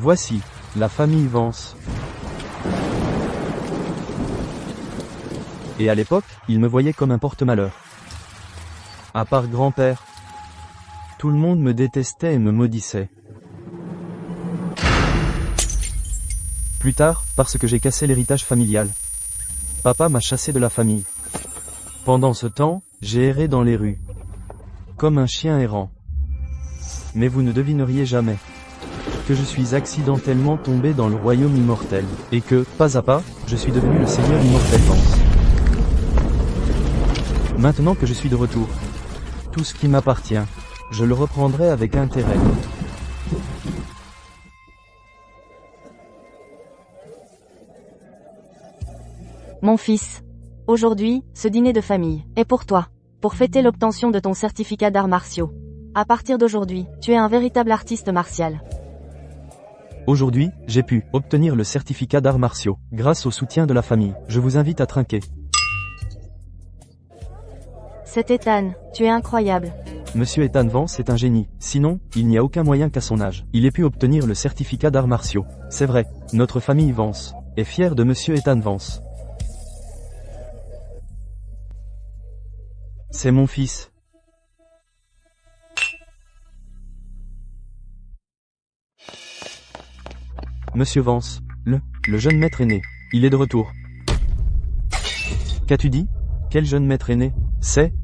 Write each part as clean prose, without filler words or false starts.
Voici, la famille Vance. Et à l'époque, ils me voyaient comme un porte-malheur. À part grand-père. Tout le monde me détestait et me maudissait. Plus tard, parce que j'ai cassé l'héritage familial. Papa m'a chassé de la famille. Pendant ce temps, j'ai erré dans les rues. Comme un chien errant. Mais vous ne devineriez jamais que je suis accidentellement tombé dans le royaume immortel, et que, pas à pas, je suis devenu le seigneur immortel Vance. Maintenant que je suis de retour, tout ce qui m'appartient, je le reprendrai avec intérêt. Mon fils. Aujourd'hui, ce dîner de famille est pour toi. Pour fêter l'obtention de ton certificat d'arts martiaux. À partir d'aujourd'hui, tu es un véritable artiste martial. Aujourd'hui, j'ai pu obtenir le certificat d'arts martiaux, grâce au soutien de la famille. Je vous invite à trinquer. C'est Ethan, tu es incroyable. Monsieur Ethan Vance est un génie, sinon, il n'y a aucun moyen qu'à son âge, il ait pu obtenir le certificat d'arts martiaux. C'est vrai, notre famille Vance est fière de Monsieur Ethan Vance. C'est mon fils. Monsieur Vance, le jeune maître aîné, il est de retour. Qu'as-tu dit? Quel jeune maître aîné? C'est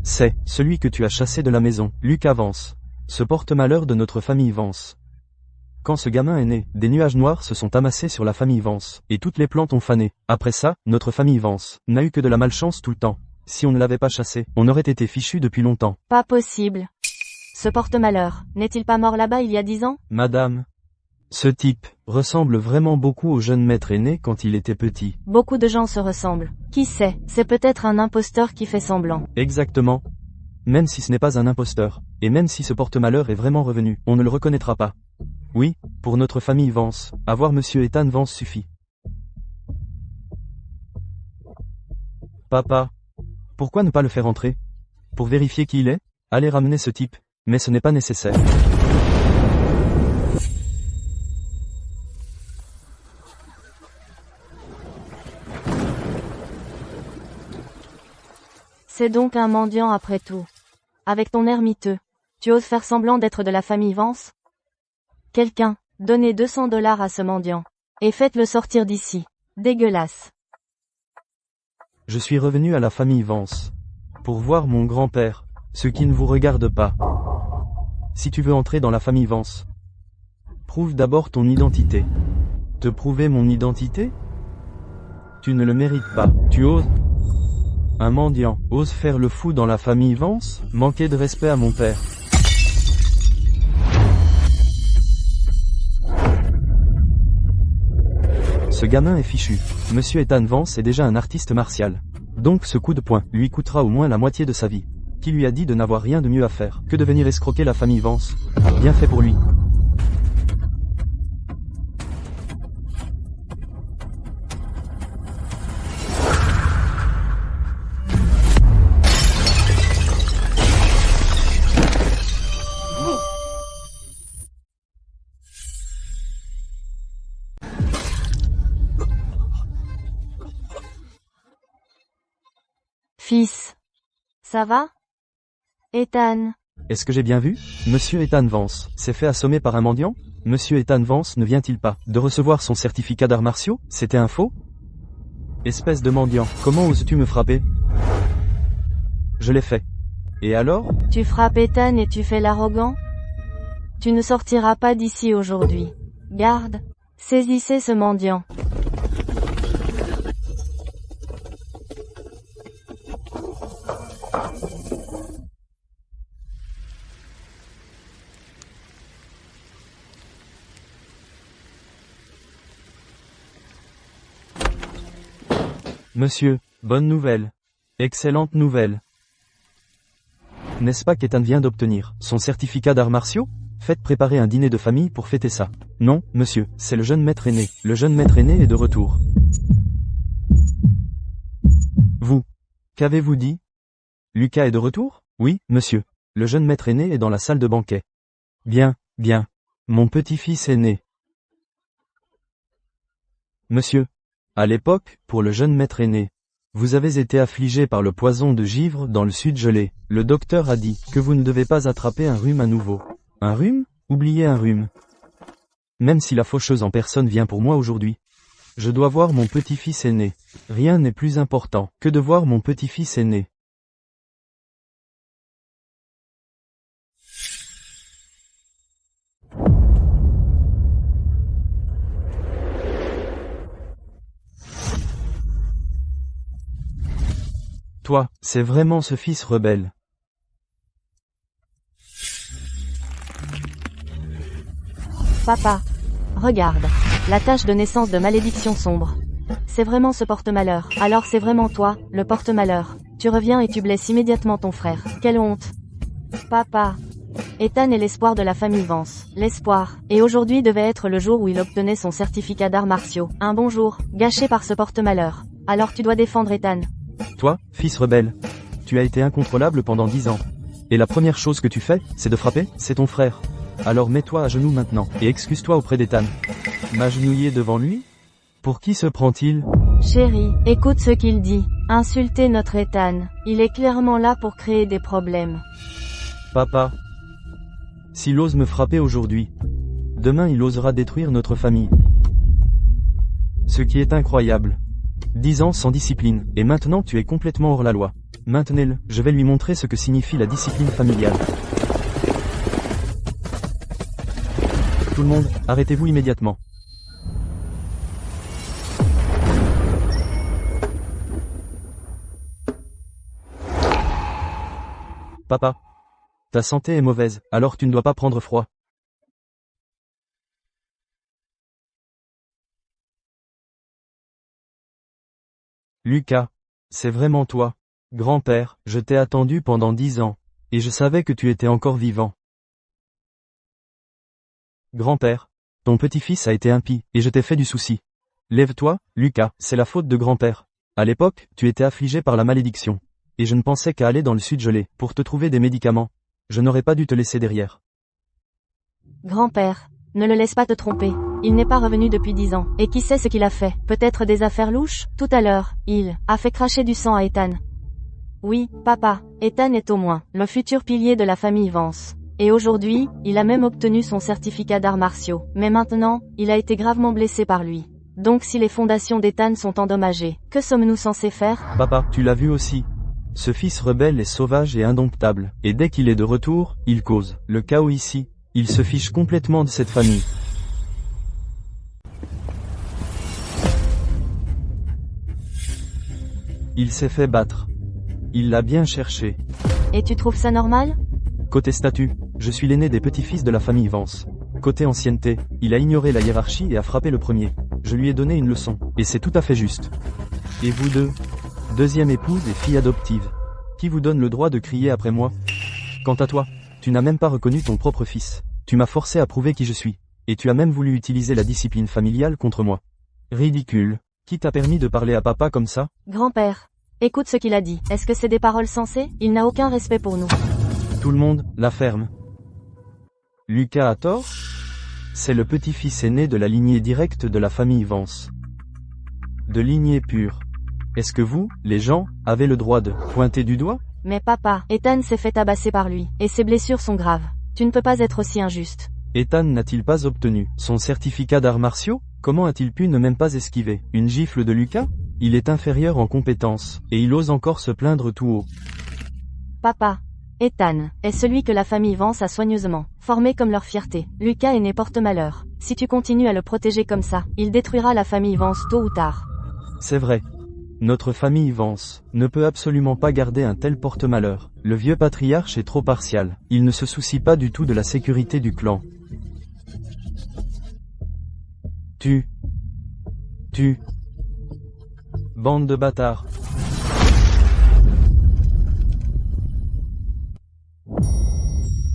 celui que tu as chassé de la maison, Lucas Vance. Ce porte-malheur de notre famille Vance. Quand ce gamin est né, des nuages noirs se sont amassés sur la famille Vance, et toutes les plantes ont fané. Après ça, notre famille Vance n'a eu que de la malchance tout le temps. Si on ne l'avait pas chassé, on aurait été fichu depuis longtemps. Pas possible. Ce porte-malheur, n'est-il pas mort là-bas il y a 10 ans? Madame, ce type ressemble vraiment beaucoup au jeune maître aîné quand il était petit. Beaucoup de gens se ressemblent. Qui sait, c'est peut-être un imposteur qui fait semblant. Exactement. Même si ce n'est pas un imposteur, et même si ce porte-malheur est vraiment revenu, on ne le reconnaîtra pas. Oui, pour notre famille Vance, avoir Monsieur Ethan Vance suffit. Papa, pourquoi ne pas le faire entrer? Pour vérifier qui il est? Allez ramener ce type, mais ce n'est pas nécessaire. C'est donc un mendiant après tout. Avec ton air miteux, tu oses faire semblant d'être de la famille Vance? Quelqu'un, donnez $200 à ce mendiant. Et faites-le sortir d'ici. Dégueulasse. Je suis revenu à la famille Vance. Pour voir mon grand-père, ce qui ne vous regarde pas. Si tu veux entrer dans la famille Vance, prouve d'abord ton identité. Te prouver mon identité? Tu ne le mérites pas. Tu oses? Un mendiant ose faire le fou dans la famille Vance? Manquer de respect à mon père. Ce gamin est fichu. Monsieur Ethan Vance est déjà un artiste martial. Donc ce coup de poing lui coûtera au moins la moitié de sa vie. Qui lui a dit de n'avoir rien de mieux à faire que de venir escroquer la famille Vance? Bien fait pour lui. Fils. Ça va? Ethan. Est-ce que j'ai bien vu? Monsieur Ethan Vance s'est fait assommer par un mendiant? Monsieur Ethan Vance ne vient-il pas de recevoir son certificat d'arts martiaux? C'était un faux? Espèce de mendiant, comment oses-tu me frapper? Je l'ai fait. Et alors? Tu frappes Ethan et tu fais l'arrogant? Tu ne sortiras pas d'ici aujourd'hui. Garde. Saisissez ce mendiant. Monsieur, bonne nouvelle. Excellente nouvelle. N'est-ce pas qu'Ethan vient d'obtenir son certificat d'arts martiaux? Faites préparer un dîner de famille pour fêter ça. Non, monsieur, c'est le jeune maître aîné. Le jeune maître aîné est de retour. Vous, qu'avez-vous dit? Lucas est de retour? Oui, monsieur. Le jeune maître aîné est dans la salle de banquet. Bien, bien. Mon petit-fils aîné. Monsieur. À l'époque, pour le jeune maître aîné, vous avez été affligé par le poison de givre dans le sud gelé. Le docteur a dit que vous ne devez pas attraper un rhume à nouveau. Un rhume? Oubliez un rhume. Même si la faucheuse en personne vient pour moi aujourd'hui, je dois voir mon petit-fils aîné. Rien n'est plus important que de voir mon petit-fils aîné. Toi, c'est vraiment ce fils rebelle. Papa. Regarde. La tache de naissance de malédiction sombre. C'est vraiment ce porte-malheur. Alors c'est vraiment toi, le porte-malheur. Tu reviens et tu blesses immédiatement ton frère. Quelle honte. Papa. Ethan est l'espoir de la famille Vance. L'espoir. Et aujourd'hui devait être le jour où il obtenait son certificat d'arts martiaux. Un bon jour, gâché par ce porte-malheur. Alors tu dois défendre Ethan. Toi, fils rebelle. Tu as été incontrôlable pendant 10 ans. Et la première chose que tu fais, c'est de frapper, c'est ton frère. Alors mets-toi à genoux maintenant, et excuse-toi auprès d'Ethan. M'agenouiller devant lui? Pour qui se prend-il? Chérie, écoute ce qu'il dit. Insulter notre Ethan. Il est clairement là pour créer des problèmes. Papa. S'il ose me frapper aujourd'hui, demain il osera détruire notre famille. Ce qui est incroyable. 10 ans sans discipline, et maintenant tu es complètement hors la loi. Maintenez-le, je vais lui montrer ce que signifie la discipline familiale. Tout le monde, arrêtez-vous immédiatement. Papa. Ta santé est mauvaise, alors tu ne dois pas prendre froid. Lucas. C'est vraiment toi. Grand-père, je t'ai attendu pendant 10 ans. Et je savais que tu étais encore vivant. Grand-père. Ton petit-fils a été impie, et je t'ai fait du souci. Lève-toi, Lucas, c'est la faute de grand-père. À l'époque, tu étais affligé par la malédiction. Et je ne pensais qu'à aller dans le sud gelé, pour te trouver des médicaments. Je n'aurais pas dû te laisser derrière. Grand-père, ne le laisse pas te tromper. Il n'est pas revenu depuis 10 ans. Et qui sait ce qu'il a fait? Peut-être des affaires louches? Tout à l'heure, il a fait cracher du sang à Ethan. Oui, papa, Ethan est au moins le futur pilier de la famille Vance. Et aujourd'hui, il a même obtenu son certificat d'arts martiaux. Mais maintenant, il a été gravement blessé par lui. Donc si les fondations d'Ethan sont endommagées, que sommes-nous censés faire? Papa, tu l'as vu aussi. Ce fils rebelle est sauvage et indomptable. Et dès qu'il est de retour, il cause le chaos ici. Il se fiche complètement de cette famille. Il s'est fait battre. Il l'a bien cherché. Et tu trouves ça normal? Côté statut, je suis l'aîné des petits-fils de la famille Vance. Côté ancienneté, il a ignoré la hiérarchie et a frappé le premier. Je lui ai donné une leçon, et c'est tout à fait juste. Et vous deux? Deuxième épouse et fille adoptive. Qui vous donne le droit de crier après moi? Quant à toi, tu n'as même pas reconnu ton propre fils. Tu m'as forcé à prouver qui je suis. Et tu as même voulu utiliser la discipline familiale contre moi. Ridicule. Qui t'a permis de parler à papa comme ça? Grand-père, écoute ce qu'il a dit. Est-ce que c'est des paroles sensées? Il n'a aucun respect pour nous. Tout le monde, la ferme. Lucas a tort? C'est le petit-fils aîné de la lignée directe de la famille Vance. De lignée pure. Est-ce que vous, les gens, avez le droit de pointer du doigt? Mais papa, Ethan s'est fait tabasser par lui, et ses blessures sont graves. Tu ne peux pas être aussi injuste. Ethan n'a-t-il pas obtenu son certificat d'arts martiaux? Comment a-t-il pu ne même pas esquiver une gifle de Lucas? Il est inférieur en compétences, et il ose encore se plaindre tout haut. Papa, Ethan est celui que la famille Vance a soigneusement formé comme leur fierté. Lucas est né porte-malheur. Si tu continues à le protéger comme ça, il détruira la famille Vance tôt ou tard. C'est vrai. Notre famille Vance ne peut absolument pas garder un tel porte-malheur. Le vieux patriarche est trop partial. Il ne se soucie pas du tout de la sécurité du clan. Bande de bâtards.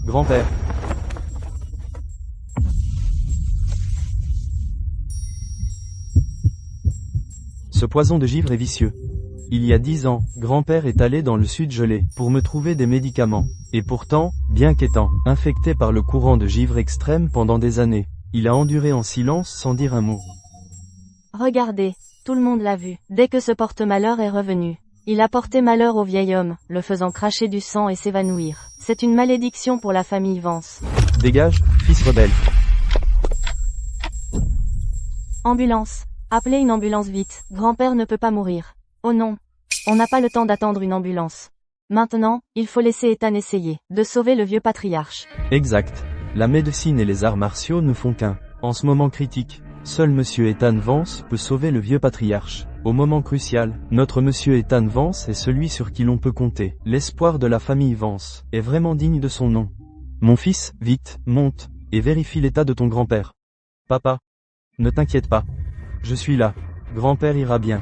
Grand-père. Ce poison de givre est vicieux. Il y a 10 ans, grand-père est allé dans le sud gelé pour me trouver des médicaments. Et pourtant, bien qu'étant infecté par le courant de givre extrême pendant des années, il a enduré en silence sans dire un mot. Regardez, tout le monde l'a vu. Dès que ce porte-malheur est revenu, il a porté malheur au vieil homme, le faisant cracher du sang et s'évanouir. C'est une malédiction pour la famille Vance. Dégage, fils rebelle. Ambulance. Appelez une ambulance vite. Grand-père ne peut pas mourir. Oh non. On n'a pas le temps d'attendre une ambulance. Maintenant, il faut laisser Ethan essayer de sauver le vieux patriarche. Exact. La médecine et les arts martiaux ne font qu'un. En ce moment critique, seul monsieur Ethan Vance peut sauver le vieux patriarche. Au moment crucial, notre monsieur Ethan Vance est celui sur qui l'on peut compter. L'espoir de la famille Vance est vraiment digne de son nom. Mon fils, vite, monte, et vérifie l'état de ton grand-père. Papa. Ne t'inquiète pas. Je suis là. Grand-père ira bien.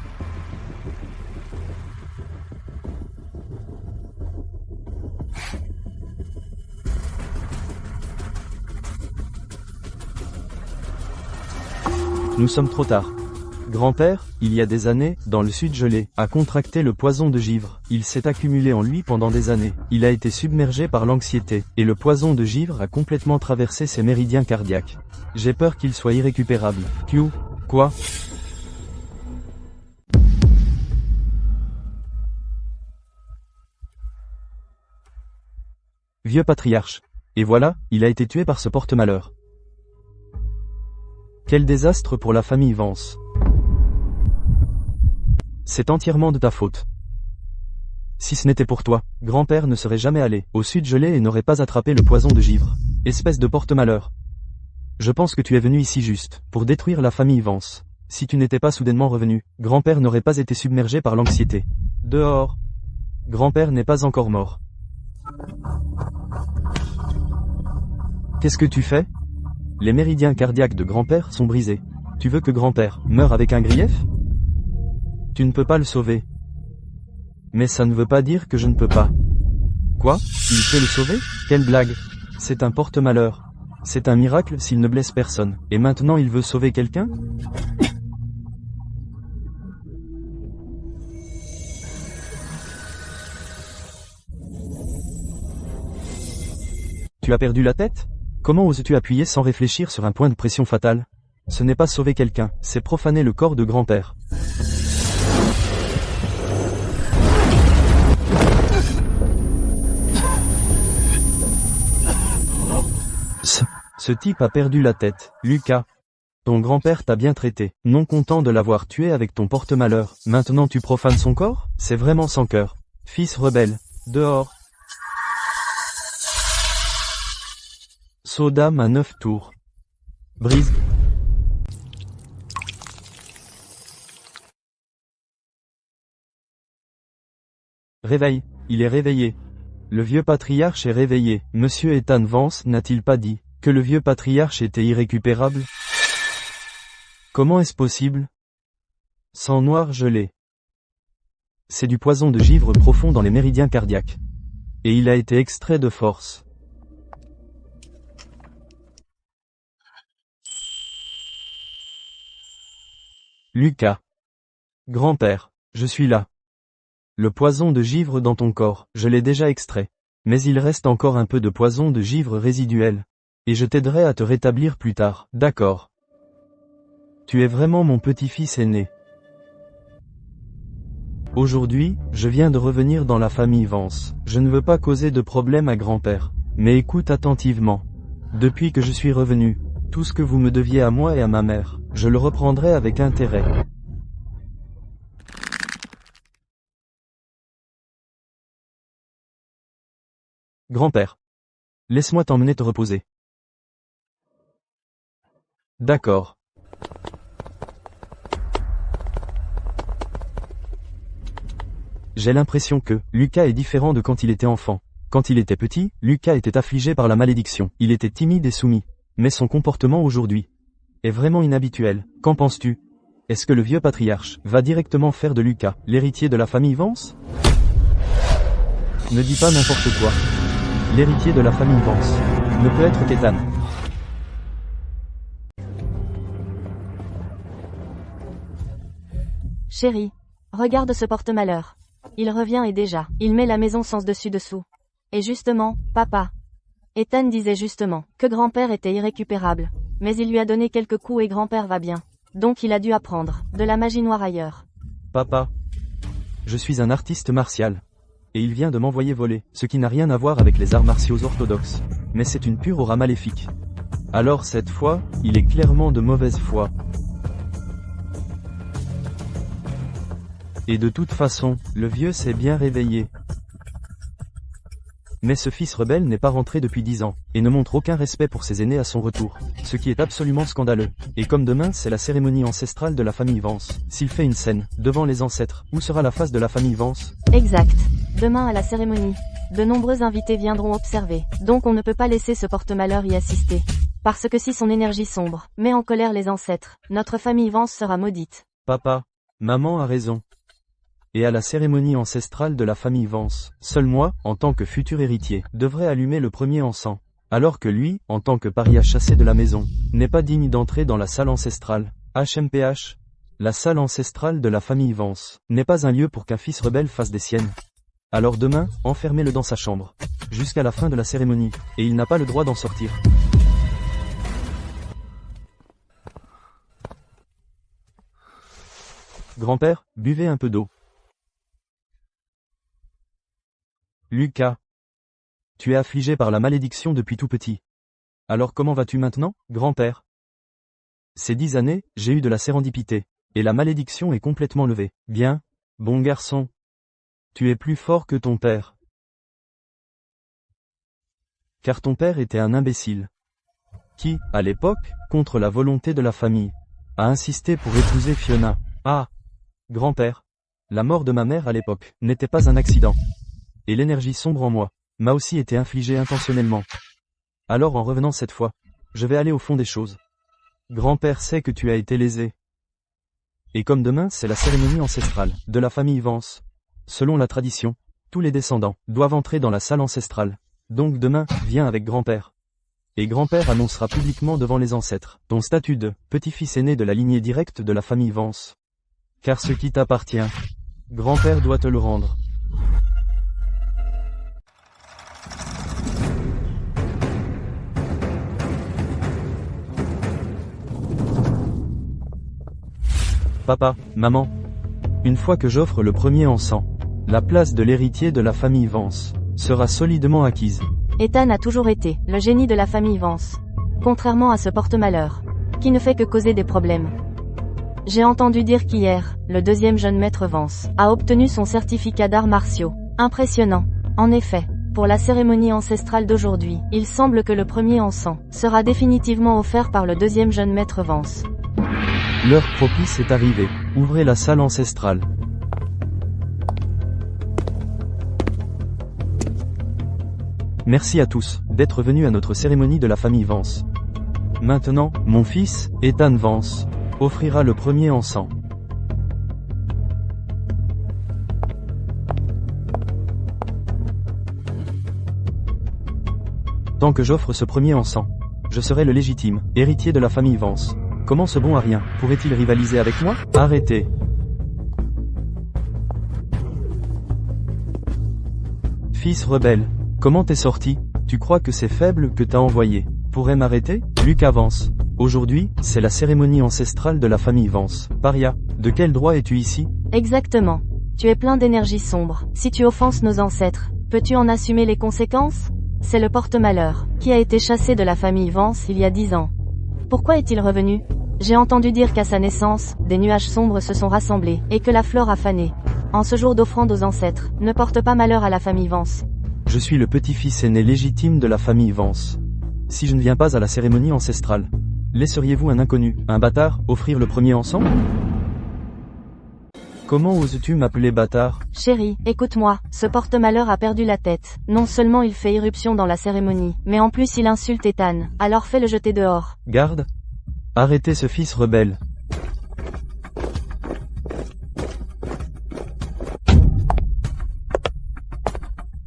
Nous sommes trop tard. Grand-père, il y a des années, dans le sud gelé, a contracté le poison de givre. Il s'est accumulé en lui pendant des années. Il a été submergé par l'anxiété, et le poison de givre a complètement traversé ses méridiens cardiaques. J'ai peur qu'il soit irrécupérable. Q. Quoi? Vieux patriarche. Et voilà, il a été tué par ce porte-malheur. Quel désastre pour la famille Vance. C'est entièrement de ta faute. Si ce n'était pour toi, grand-père ne serait jamais allé au sud gelé et n'aurait pas attrapé le poison de givre. Espèce de porte-malheur. Je pense que tu es venu ici juste pour détruire la famille Vance. Si tu n'étais pas soudainement revenu, grand-père n'aurait pas été submergé par l'anxiété. Dehors. Grand-père n'est pas encore mort. Qu'est-ce que tu fais? Les méridiens cardiaques de grand-père sont brisés. Tu veux que grand-père meure avec un grief? Tu ne peux pas le sauver. Mais ça ne veut pas dire que je ne peux pas. Quoi? Il peut le sauver? Quelle blague! C'est un porte-malheur. C'est un miracle s'il ne blesse personne. Et maintenant il veut sauver quelqu'un? Tu as perdu la tête? Comment oses-tu appuyer sans réfléchir sur un point de pression fatal? Ce n'est pas sauver quelqu'un, c'est profaner le corps de grand-père. Ce type a perdu la tête, Lucas. Ton grand-père t'a bien traité, non content de l'avoir tué avec ton porte-malheur. Maintenant tu profanes son corps? C'est vraiment sans cœur. Fils rebelle, dehors. Saut d'âme à 9 tours. Brise. Réveille, il est réveillé. Le vieux patriarche est réveillé. Monsieur Ethan Vance n'a-t-il pas dit que le vieux patriarche était irrécupérable? Comment est-ce possible? Sang noir gelé. C'est du poison de givre profond dans les méridiens cardiaques. Et il a été extrait de force. Lucas. Grand-père, je suis là. Le poison de givre dans ton corps, je l'ai déjà extrait. Mais il reste encore un peu de poison de givre résiduel. Et je t'aiderai à te rétablir plus tard. D'accord. Tu es vraiment mon petit-fils aîné. Aujourd'hui, je viens de revenir dans la famille Vance. Je ne veux pas causer de problème à grand-père. Mais écoute attentivement. Depuis que je suis revenu, tout ce que vous me deviez à moi et à ma mère, je le reprendrai avec intérêt. Grand-père. Laisse-moi t'emmener te reposer. D'accord. J'ai l'impression que Lucas est différent de quand il était enfant. Quand il était petit, Lucas était affligé par la malédiction. Il était timide et soumis. Mais son comportement aujourd'hui est vraiment inhabituel. Qu'en penses-tu? Est-ce que le vieux patriarche va directement faire de Lucas l'héritier de la famille Vance? Ne dis pas n'importe quoi. L'héritier de la famille Vance ne peut être qu'Ethan. Chérie, regarde ce porte-malheur. Il revient et déjà, il met la maison sens dessus-dessous. Et justement, papa. Ethan disait justement que grand-père était irrécupérable. Mais il lui a donné quelques coups et grand-père va bien. donc il a dû apprendre de la magie noire ailleurs. Papa. Je suis un artiste martial. Et il vient de m'envoyer voler, ce qui n'a rien à voir avec les arts martiaux orthodoxes. Mais c'est une pure aura maléfique. Alors cette fois, il est clairement de mauvaise foi. Et de toute façon, le vieux s'est bien réveillé. Mais ce fils rebelle n'est pas rentré depuis 10 ans, et ne montre aucun respect pour ses aînés à son retour, ce qui est absolument scandaleux. Et comme demain c'est la cérémonie ancestrale de la famille Vance, s'il fait une scène, devant les ancêtres, où sera la face de la famille Vance? Exact. Demain à la cérémonie, de nombreux invités viendront observer, donc on ne peut pas laisser ce porte-malheur y assister. Parce que si son énergie sombre met en colère les ancêtres, notre famille Vance sera maudite. Papa, maman a raison. Et à la cérémonie ancestrale de la famille Vance, seul moi, en tant que futur héritier, devrais allumer le premier encens. Alors que lui, en tant que paria chassé de la maison, n'est pas digne d'entrer dans la salle ancestrale. HMPH. La salle ancestrale de la famille Vance n'est pas un lieu pour qu'un fils rebelle fasse des siennes. Alors demain, enfermez-le dans sa chambre, jusqu'à la fin de la cérémonie, et il n'a pas le droit d'en sortir. Grand-père, buvez un peu d'eau. Lucas. Tu es affligé par la malédiction depuis tout petit. Alors comment vas-tu maintenant, grand-père? Ces 10 années, j'ai eu de la sérendipité, et la malédiction est complètement levée. Bien, bon garçon. Tu es plus fort que ton père. Car ton père était un imbécile. Qui, à l'époque, contre la volonté de la famille, a insisté pour épouser Fiona. Ah, grand-père. La mort de ma mère à l'époque n'était pas un accident. Et l'énergie sombre en moi m'a aussi été infligée intentionnellement. Alors en revenant cette fois, je vais aller au fond des choses. Grand-père sait que tu as été lésé. Et comme demain c'est la cérémonie ancestrale de la famille Vance, selon la tradition, tous les descendants doivent entrer dans la salle ancestrale. Donc demain, viens avec grand-père. Et grand-père annoncera publiquement devant les ancêtres ton statut de petit-fils aîné de la lignée directe de la famille Vance. Car ce qui t'appartient, grand-père doit te le rendre. Papa, maman. Une fois que j'offre le premier encens, la place de l'héritier de la famille Vance sera solidement acquise. Ethan a toujours été le génie de la famille Vance. Contrairement à ce porte-malheur, qui ne fait que causer des problèmes. J'ai entendu dire qu'hier, le deuxième jeune maître Vance a obtenu son certificat d'arts martiaux. Impressionnant. En effet, pour la cérémonie ancestrale d'aujourd'hui, il semble que le premier encens sera définitivement offert par le deuxième jeune maître Vance. L'heure propice est arrivée. Ouvrez la salle ancestrale. Merci à tous d'être venus à notre cérémonie de la famille Vance. Maintenant, mon fils, Ethan Vance, offrira le premier encens. Tant que j'offre ce premier encens, je serai le légitime héritier de la famille Vance. Comment ce bon à rien pourrait-il rivaliser avec moi? Arrêtez. Fils rebelle, comment t'es sorti? Tu crois que ces faibles que t'as envoyés pourraient m'arrêter? Lucas Vance. Aujourd'hui, c'est la cérémonie ancestrale de la famille Vance. Paria, de quel droit es-tu ici? Exactement. Tu es plein d'énergie sombre. Si tu offenses nos ancêtres, peux-tu en assumer les conséquences? C'est le porte-malheur, qui a été chassé de la famille Vance il y a 10 ans. Pourquoi est-il revenu? J'ai entendu dire qu'à sa naissance, des nuages sombres se sont rassemblés, et que la flore a fané. En ce jour d'offrande aux ancêtres, ne porte pas malheur à la famille Vance. Je suis le petit-fils aîné légitime de la famille Vance. Si je ne viens pas à la cérémonie ancestrale, laisseriez-vous un inconnu, un bâtard, offrir le premier encens? Comment oses-tu m'appeler bâtard? Chérie, écoute-moi, ce porte-malheur a perdu la tête. Non seulement il fait irruption dans la cérémonie, mais en plus il insulte Ethan, alors fais-le jeter dehors. Garde. Arrêtez ce fils rebelle.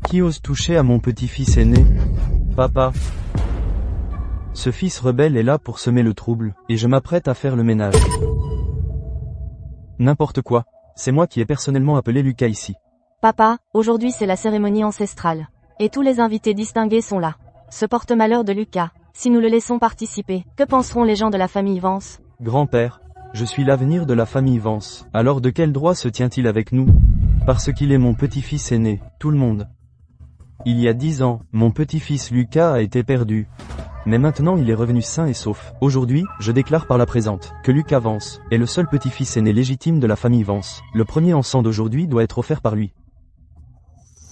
Qui ose toucher à mon petit-fils aîné? Papa. Ce fils rebelle est là pour semer le trouble, et je m'apprête à faire le ménage. N'importe quoi. C'est moi qui ai personnellement appelé Lucas ici. Papa, aujourd'hui c'est la cérémonie ancestrale. Et tous les invités distingués sont là. Ce porte-malheur de Lucas, si nous le laissons participer, que penseront les gens de la famille Vance? Grand-père, Je suis l'avenir de la famille Vance. Alors de quel droit se tient-il avec nous? Parce qu'il est mon petit-fils aîné, tout le monde. Il y a 10 ans, mon petit-fils Lucas a été perdu. Mais maintenant il est revenu sain et sauf. Aujourd'hui, je déclare par la présente, que Lucas Vance est le seul petit-fils aîné légitime de la famille Vance. Le premier encens d'aujourd'hui doit être offert par lui.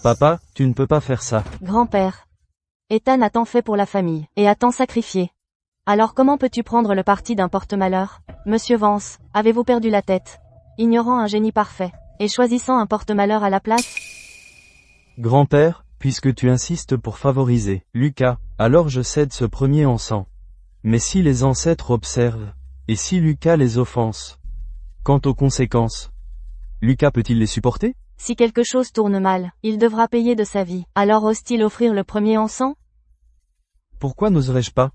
Papa, tu ne peux pas faire ça. Grand-père. Ethan a tant fait pour la famille, et a tant sacrifié. Alors comment peux-tu prendre le parti d'un porte-malheur? Monsieur Vance, avez-vous perdu la tête? Ignorant un génie parfait, et choisissant un porte-malheur à la place? Grand-père, puisque tu insistes pour favoriser Lucas, alors je cède ce premier encens. Mais si les ancêtres observent, et si Lucas les offense? Quant aux conséquences, Lucas peut-il les supporter? Si quelque chose tourne mal, il devra payer de sa vie. Alors ose-t-il offrir le premier encens? Pourquoi n'oserais-je pas?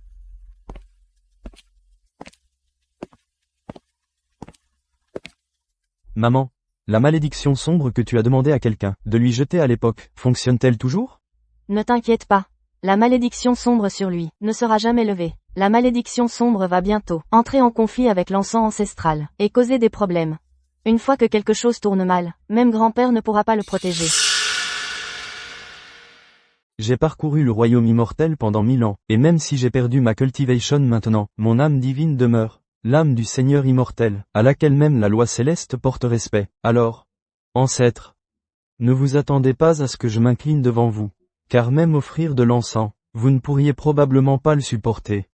Maman, la malédiction sombre que tu as demandé à quelqu'un de lui jeter à l'époque, fonctionne-t-elle toujours? Ne t'inquiète pas. La malédiction sombre sur lui ne sera jamais levée. La malédiction sombre va bientôt entrer en conflit avec l'encens ancestral et causer des problèmes. Une fois que quelque chose tourne mal, même grand-père ne pourra pas le protéger. J'ai parcouru le royaume immortel pendant 1000 ans, et même si j'ai perdu ma cultivation maintenant, mon âme divine demeure, l'âme du Seigneur immortel, à laquelle même la loi céleste porte respect. Alors, ancêtres, ne vous attendez pas à ce que je m'incline devant vous, car même offrir de l'encens, vous ne pourriez probablement pas le supporter.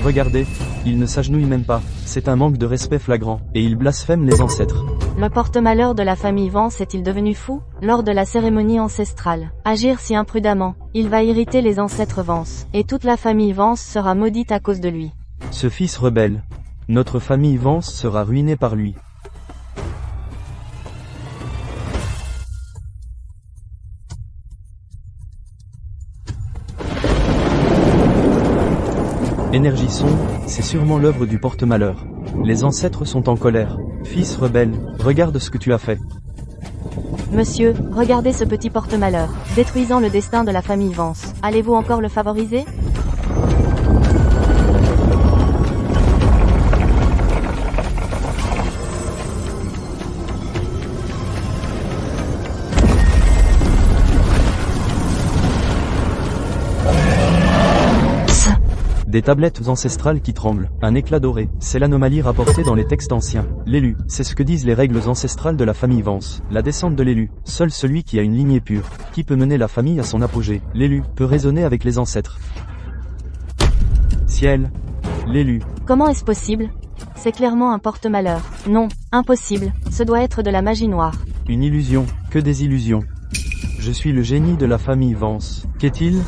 Regardez, il ne s'agenouille même pas, c'est un manque de respect flagrant, et il blasphème les ancêtres. Le porte-malheur de la famille Vance est-il devenu fou? Lors de la cérémonie ancestrale, agir si imprudemment, il va irriter les ancêtres Vance, et toute la famille Vance sera maudite à cause de lui. Ce fils rebelle, notre famille Vance sera ruinée par lui. Énergie sombre, c'est sûrement l'œuvre du porte-malheur. Les ancêtres sont en colère. Fils rebelle, regarde ce que tu as fait. Monsieur, regardez ce petit porte-malheur, détruisant le destin de la famille Vance. Allez-vous encore le favoriser? Des tablettes ancestrales qui tremblent, un éclat doré, c'est l'anomalie rapportée dans les textes anciens. L'élu, c'est ce que disent les règles ancestrales de la famille Vance. La descente de l'élu, seul celui qui a une lignée pure, qui peut mener la famille à son apogée. L'élu, peut raisonner avec les ancêtres. Ciel, l'élu. Comment est-ce possible? C'est clairement un porte-malheur. Non, impossible, ce doit être de la magie noire. Une illusion, que des illusions. Je suis le génie de la famille Vance. Qu'est-il?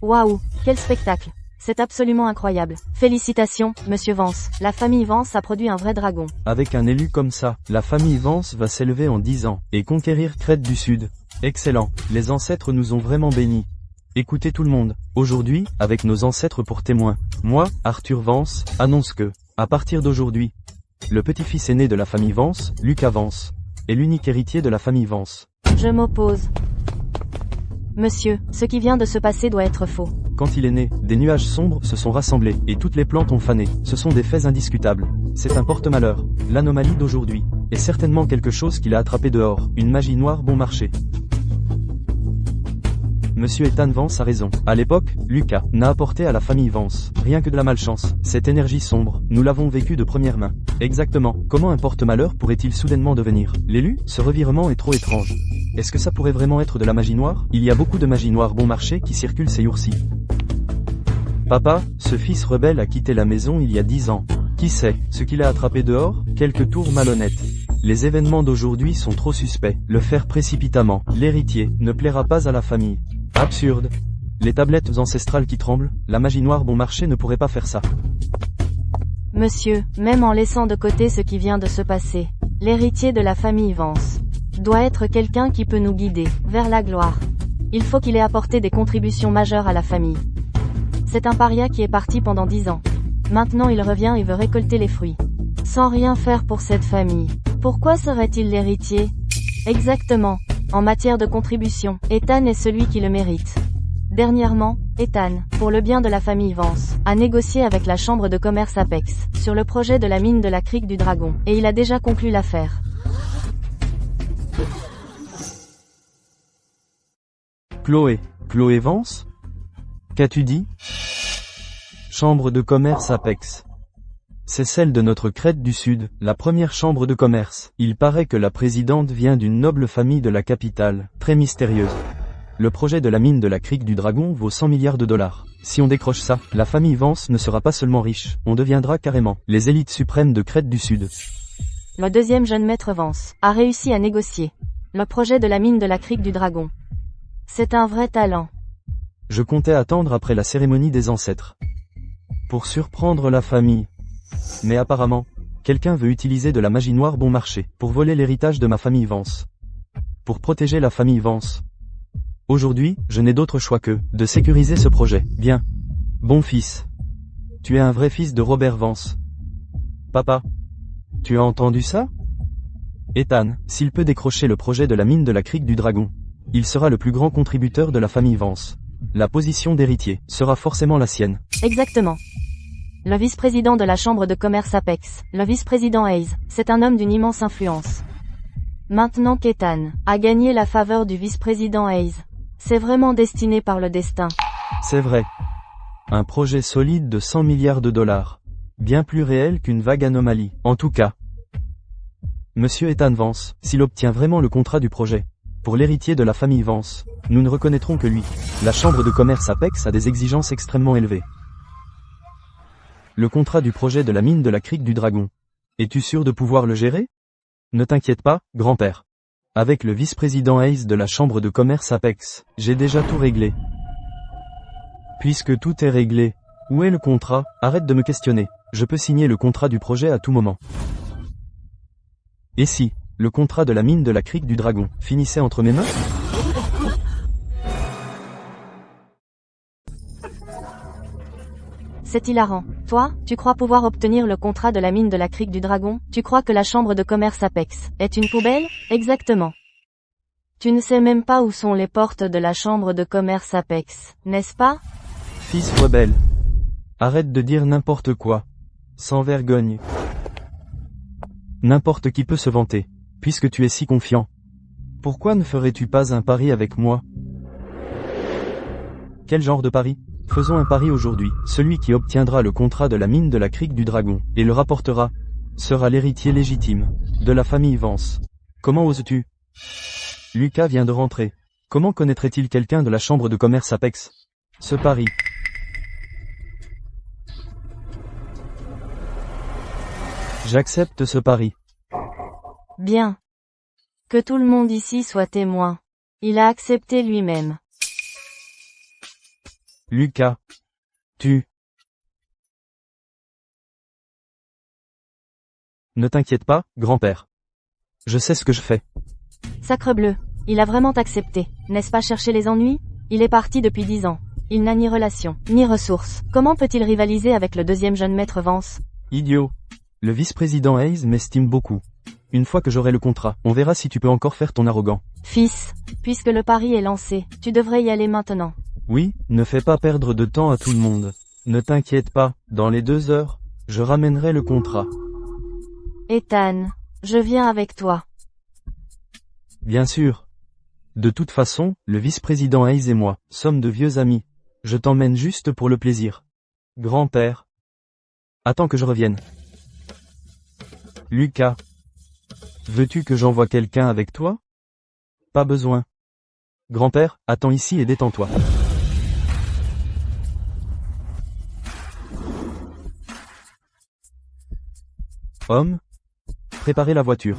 Waouh, quel spectacle! C'est absolument incroyable. Félicitations, monsieur Vance. La famille Vance a produit un vrai dragon. Avec un élu comme ça, la famille Vance va s'élever en 10 ans, et conquérir Crète du Sud. Excellent, les ancêtres nous ont vraiment bénis. Écoutez tout le monde, aujourd'hui, avec nos ancêtres pour témoins, moi, Arthur Vance, annonce que, à partir d'aujourd'hui, le petit-fils aîné de la famille Vance, Lucas Vance, est l'unique héritier de la famille Vance. Je m'oppose. Monsieur, ce qui vient de se passer doit être faux. Quand il est né, des nuages sombres se sont rassemblés, et toutes les plantes ont fané. Ce sont des faits indiscutables. C'est un porte-malheur. L'anomalie d'aujourd'hui est certainement quelque chose qu'il a attrapé dehors, une magie noire bon marché. Monsieur Ethan Vance a raison. À l'époque, Lucas n'a apporté à la famille Vance rien que de la malchance. Cette énergie sombre, nous l'avons vécue de première main. Exactement. Comment un porte-malheur pourrait-il soudainement devenir l'élu? Ce revirement est trop étrange. Est-ce que ça pourrait vraiment être de la magie noire? Il y a beaucoup de magie noire bon marché qui circule ces jours-ci. Papa, ce fils rebelle a quitté la maison il y a 10 ans. Qui sait, ce qu'il a attrapé dehors? Quelques tours malhonnêtes. Les événements d'aujourd'hui sont trop suspects. Le faire précipitamment, l'héritier, ne plaira pas à la famille. Absurde. Les tablettes ancestrales qui tremblent, la magie noire bon marché ne pourrait pas faire ça. Monsieur, même en laissant de côté ce qui vient de se passer, l'héritier de la famille Vance doit être quelqu'un qui peut nous guider vers la gloire. Il faut qu'il ait apporté des contributions majeures à la famille. C'est un paria qui est parti pendant 10 ans. Maintenant il revient et veut récolter les fruits. Sans rien faire pour cette famille. Pourquoi serait-il l'héritier? Exactement. En matière de contribution, Ethan est celui qui le mérite. Dernièrement, Ethan, pour le bien de la famille Vance, a négocié avec la chambre de commerce Apex, sur le projet de la mine de la Crique du Dragon, et il a déjà conclu l'affaire. Chloé Vance? Qu'as-tu dit? Chambre de commerce Apex. C'est celle de notre Crète du Sud, la première chambre de commerce. Il paraît que la présidente vient d'une noble famille de la capitale, très mystérieuse. Le projet de la mine de la Crique du Dragon vaut 100 milliards de dollars. Si on décroche ça, la famille Vance ne sera pas seulement riche, on deviendra carrément les élites suprêmes de Crète du Sud. Le deuxième jeune maître Vance a réussi à négocier le projet de la mine de la Crique du Dragon. C'est un vrai talent. Je comptais attendre après la cérémonie des ancêtres pour surprendre la famille. Mais apparemment, quelqu'un veut utiliser de la magie noire bon marché pour voler l'héritage de ma famille Vance. Pour protéger la famille Vance. Aujourd'hui, je n'ai d'autre choix que de sécuriser ce projet. Bien. Bon fils. Tu es un vrai fils de Robert Vance. Papa. Tu as entendu ça? Ethan, s'il peut décrocher le projet de la mine de la Crique du Dragon, il sera le plus grand contributeur de la famille Vance. La position d'héritier sera forcément la sienne. Exactement. Le vice-président de la chambre de commerce Apex, le vice-président Hayes, c'est un homme d'une immense influence. Maintenant qu'Ethan a gagné la faveur du vice-président Hayes, c'est vraiment destiné par le destin. C'est vrai. Un projet solide de 100 milliards de dollars. Bien plus réel qu'une vague anomalie, en tout cas. Monsieur Ethan Vance, s'il obtient vraiment le contrat du projet, pour l'héritier de la famille Vance, nous ne reconnaîtrons que lui. La chambre de commerce Apex a des exigences extrêmement élevées. Le contrat du projet de la mine de la Crique du Dragon. Es-tu sûr de pouvoir le gérer? Ne t'inquiète pas, grand-père. Avec le vice-président Hayes de la chambre de commerce Apex, j'ai déjà tout réglé. Puisque tout est réglé, où est le contrat? Arrête de me questionner. Je peux signer le contrat du projet à tout moment. Et si, le contrat de la mine de la Crique du Dragon, finissait entre mes mains? C'est hilarant. Toi, tu crois pouvoir obtenir le contrat de la mine de la Crique du Dragon? Tu crois que la chambre de commerce Apex est une poubelle? Exactement. Tu ne sais même pas où sont les portes de la chambre de commerce Apex, n'est-ce pas? Fils rebelle. Arrête de dire n'importe quoi. Sans vergogne. N'importe qui peut se vanter, puisque tu es si confiant. Pourquoi ne ferais-tu pas un pari avec moi? Quel genre de pari? Faisons un pari aujourd'hui. Celui qui obtiendra le contrat de la mine de la Crique du Dragon, et le rapportera, sera l'héritier légitime de la famille Vance. Comment oses-tu? Lucas vient de rentrer. Comment connaîtrait-il quelqu'un de la chambre de commerce Apex? Ce pari. J'accepte ce pari. Bien. Que tout le monde ici soit témoin. Il a accepté lui-même. Lucas. Tu. Ne t'inquiète pas, grand-père. Je sais ce que je fais. Sacrebleu. Il a vraiment accepté. N'est-ce pas chercher les ennuis? Il est parti depuis 10 ans. Il n'a ni relation, ni ressources. Comment peut-il rivaliser avec le deuxième jeune maître Vance? Idiot. Le vice-président Hayes m'estime beaucoup. Une fois que j'aurai le contrat, on verra si tu peux encore faire ton arrogant. Fils, puisque le pari est lancé, tu devrais y aller maintenant. Oui, ne fais pas perdre de temps à tout le monde. Ne t'inquiète pas, dans les 2 heures, je ramènerai le contrat. Ethan, je viens avec toi. Bien sûr. De toute façon, le vice-président Hayes et moi, sommes de vieux amis. Je t'emmène juste pour le plaisir. Grand-père. Attends que je revienne. Lucas. Veux-tu que j'envoie quelqu'un avec toi? Pas besoin. Grand-père, attends ici et détends-toi. Homme, préparez la voiture.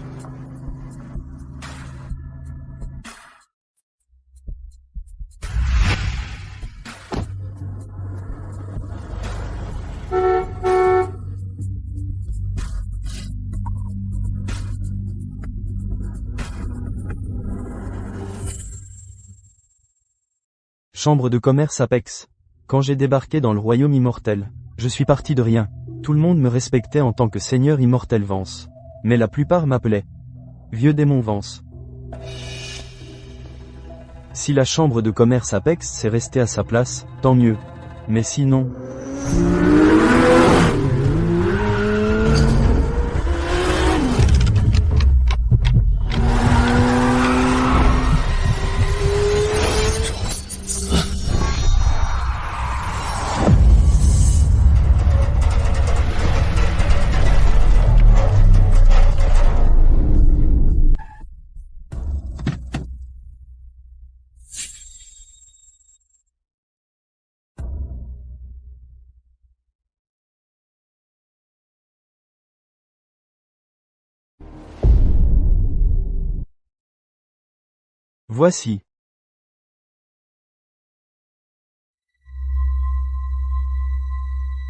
Chambre de commerce Apex. Quand j'ai débarqué dans le royaume immortel, je suis parti de rien. Tout le monde me respectait en tant que seigneur immortel Vance. Mais la plupart m'appelaient Vieux démon Vance. Si la chambre de commerce Apex s'est restée à sa place, tant mieux. Mais sinon... Voici.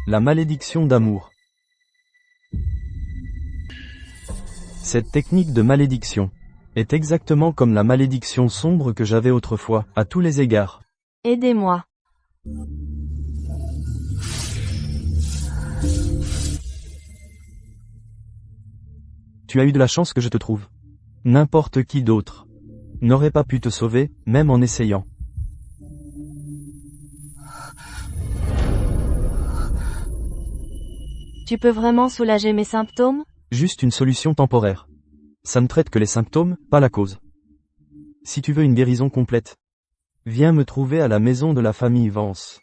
La malédiction d'amour. Cette technique de malédiction est exactement comme la malédiction sombre que j'avais autrefois, à tous les égards. Aidez-moi. Tu as eu de la chance que je te trouve. N'importe qui d'autre n'aurait pas pu te sauver, même en essayant. Tu peux vraiment soulager mes symptômes? Juste une solution temporaire. Ça ne traite que les symptômes, pas la cause. Si tu veux une guérison complète, viens me trouver à la maison de la famille Vance.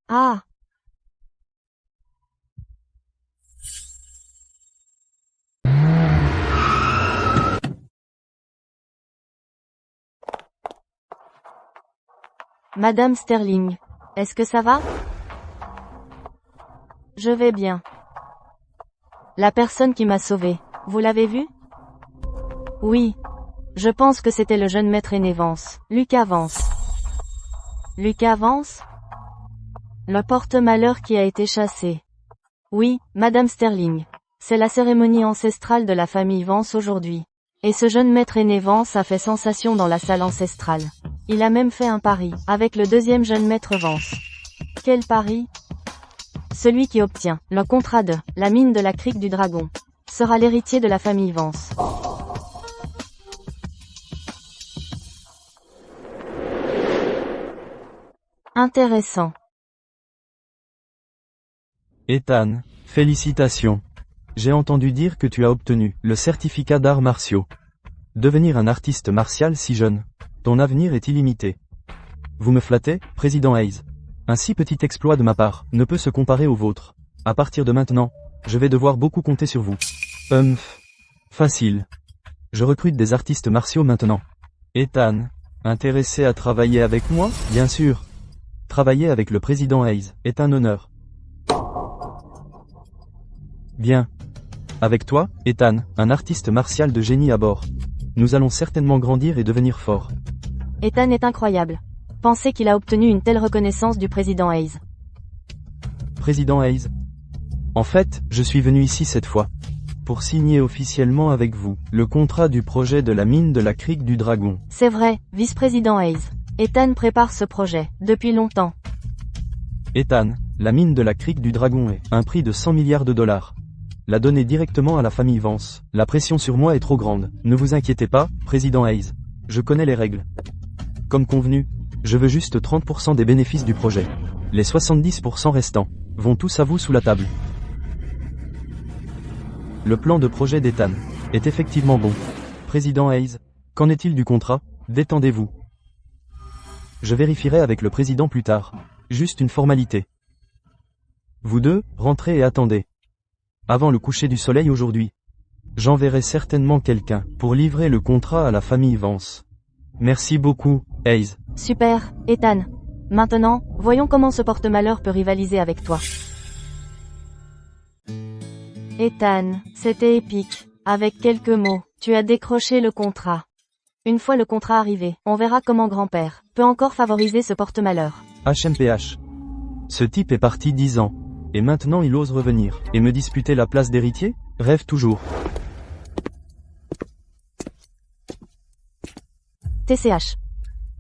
Ah! Madame Sterling, est-ce que ça va? Je vais bien. La personne qui m'a sauvée, vous l'avez vue? Oui. Je pense que c'était le jeune maître aîné Vance, Lucas Vance. Lucas Vance? Le porte-malheur qui a été chassé. Oui, Madame Sterling. C'est la cérémonie ancestrale de la famille Vance aujourd'hui. Et ce jeune maître aîné Vance a fait sensation dans la salle ancestrale. Il a même fait un pari, avec le deuxième jeune maître Vance. Quel pari? Celui qui obtient le contrat de la mine de la crique du dragon sera l'héritier de la famille Vance. Intéressant. Ethan, félicitations. J'ai entendu dire que tu as obtenu le certificat d'arts martiaux. Devenir un artiste martial si jeune. Ton avenir est illimité. Vous me flattez, Président Hayes. Un si petit exploit de ma part ne peut se comparer au vôtre. À partir de maintenant, je vais devoir beaucoup compter sur vous. Facile. Je recrute des artistes martiaux maintenant. Ethan, intéressé à travailler avec moi? Bien sûr. Travailler avec le Président Hayes est un honneur. Bien. Avec toi, Ethan, un artiste martial de génie à bord. Nous allons certainement grandir et devenir forts. Ethan est incroyable. Pensez qu'il a obtenu une telle reconnaissance du président Hayes. Président Hayes. En fait, je suis venu ici cette fois pour signer officiellement avec vous le contrat du projet de la mine de la crique du dragon. C'est vrai, vice-président Hayes. Ethan prépare ce projet depuis longtemps. Ethan, la mine de la crique du dragon est un prix de 100 milliards de dollars. La donner directement à la famille Vance. La pression sur moi est trop grande. Ne vous inquiétez pas, Président Hayes. Je connais les règles. Comme convenu, je veux juste 30% des bénéfices du projet. Les 70% restants vont tous à vous sous la table. Le plan de projet d'Ethan est effectivement bon. Président Hayes, qu'en est-il du contrat? Détendez-vous. Je vérifierai avec le président plus tard. Juste une formalité. Vous deux, rentrez et attendez. Avant le coucher du soleil aujourd'hui, j'enverrai certainement quelqu'un pour livrer le contrat à la famille Vance. Merci beaucoup, Hayes. Super, Ethan. Maintenant, voyons comment ce porte-malheur peut rivaliser avec toi. Ethan, c'était épique. Avec quelques mots, tu as décroché le contrat. Une fois le contrat arrivé, on verra comment grand-père peut encore favoriser ce porte-malheur. HMPH. Ce type est parti 10 ans. Et maintenant il ose revenir, et me disputer la place d'héritier? Rêve toujours. TCH.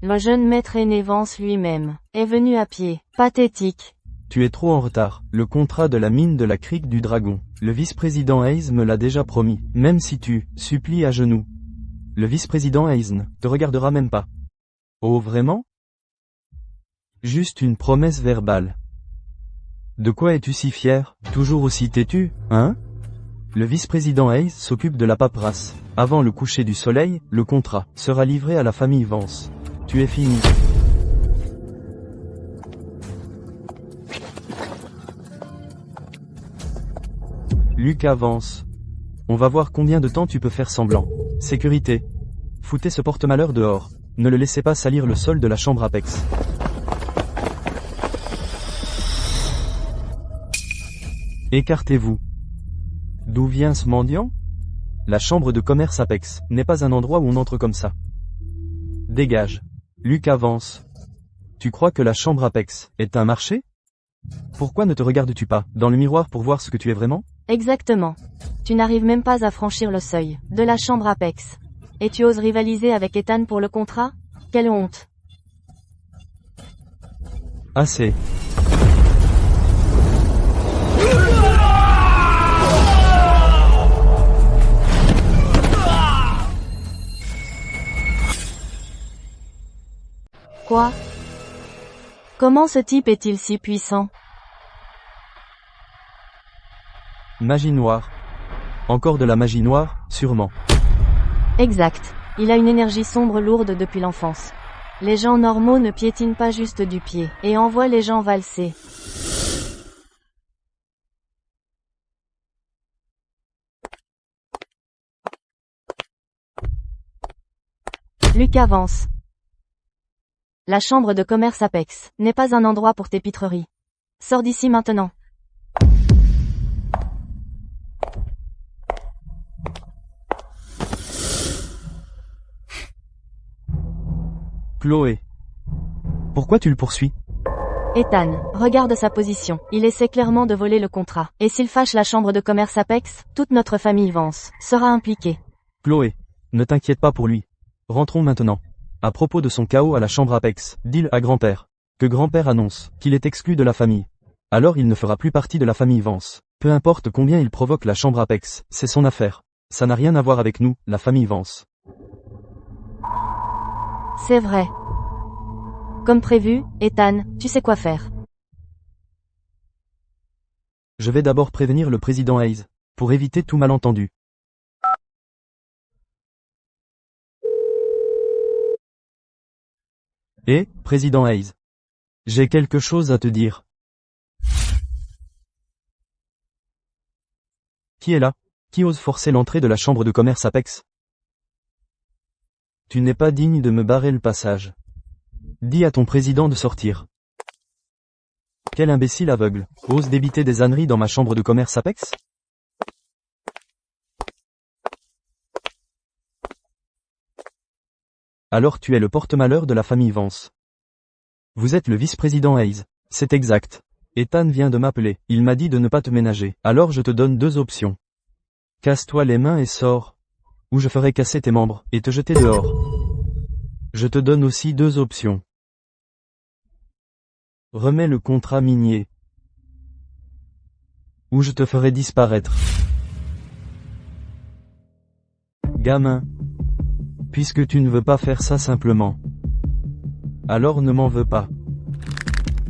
Le jeune maître aîné Vance lui-même est venu à pied. Pathétique. Tu es trop en retard. Le contrat de la mine de la crique du dragon Le vice-président Hayes me l'a déjà promis, même si tu supplies à genoux. Le vice-président Hayes ne te regardera même pas. Oh vraiment? Juste une promesse verbale. De quoi es-tu si fier, toujours aussi têtu, hein? Le vice-président Hayes s'occupe de la paperasse. Avant le coucher du soleil, le contrat sera livré à la famille Vance. Tu es fini. Lucas Vance. On va voir combien de temps tu peux faire semblant. Sécurité. Foutez ce porte-malheur dehors. Ne le laissez pas salir le sol de la chambre Apex. Écartez-vous. D'où vient ce mendiant? La chambre de commerce Apex n'est pas un endroit où on entre comme ça. Dégage. Lucas Vance. Tu crois que la chambre Apex est un marché? Pourquoi ne te regardes-tu pas dans le miroir pour voir ce que tu es vraiment? Exactement. Tu n'arrives même pas à franchir le seuil de la chambre Apex. Et tu oses rivaliser avec Ethan pour le contrat? Quelle honte. Assez. Quoi? Comment ce type est-il si puissant? Magie noire. Encore de la magie noire, sûrement. Exact. Il a une énergie sombre lourde depuis l'enfance. Les gens normaux ne piétinent pas juste du pied, et envoient les gens valser. Lucas Vance. La chambre de commerce Apex n'est pas un endroit pour tes pitreries. Sors d'ici maintenant. Chloé. Pourquoi tu le poursuis? Ethan, regarde sa position. Il essaie clairement de voler le contrat. Et s'il fâche la chambre de commerce Apex, toute notre famille Vance sera impliquée. Chloé. Ne t'inquiète pas pour lui. Rentrons maintenant. À propos de son chaos à la chambre Apex, dis-le à grand-père. Que grand-père annonce qu'il est exclu de la famille. Alors il ne fera plus partie de la famille Vance. Peu importe combien il provoque la chambre Apex, c'est son affaire. Ça n'a rien à voir avec nous, la famille Vance. C'est vrai. Comme prévu, Ethan, tu sais quoi faire. Je vais d'abord prévenir le président Hayes, pour éviter tout malentendu. Président Hayes. J'ai quelque chose à te dire. Qui est là? Qui ose forcer l'entrée de la chambre de commerce Apex? Tu n'es pas digne de me barrer le passage. Dis à ton président de sortir. Quel imbécile aveugle, ose débiter des âneries dans ma chambre de commerce Apex? Alors tu es le porte-malheur de la famille Vance. Vous êtes le vice-président Hayes. C'est exact. Ethan vient de m'appeler, il m'a dit de ne pas te ménager. Alors je te donne deux options. Casse-toi les mains et sors. Ou je ferai casser tes membres, et te jeter dehors. Je te donne aussi deux options. Remets le contrat minier. Ou je te ferai disparaître. Gamin. Puisque tu ne veux pas faire ça simplement. Alors ne m'en veux pas.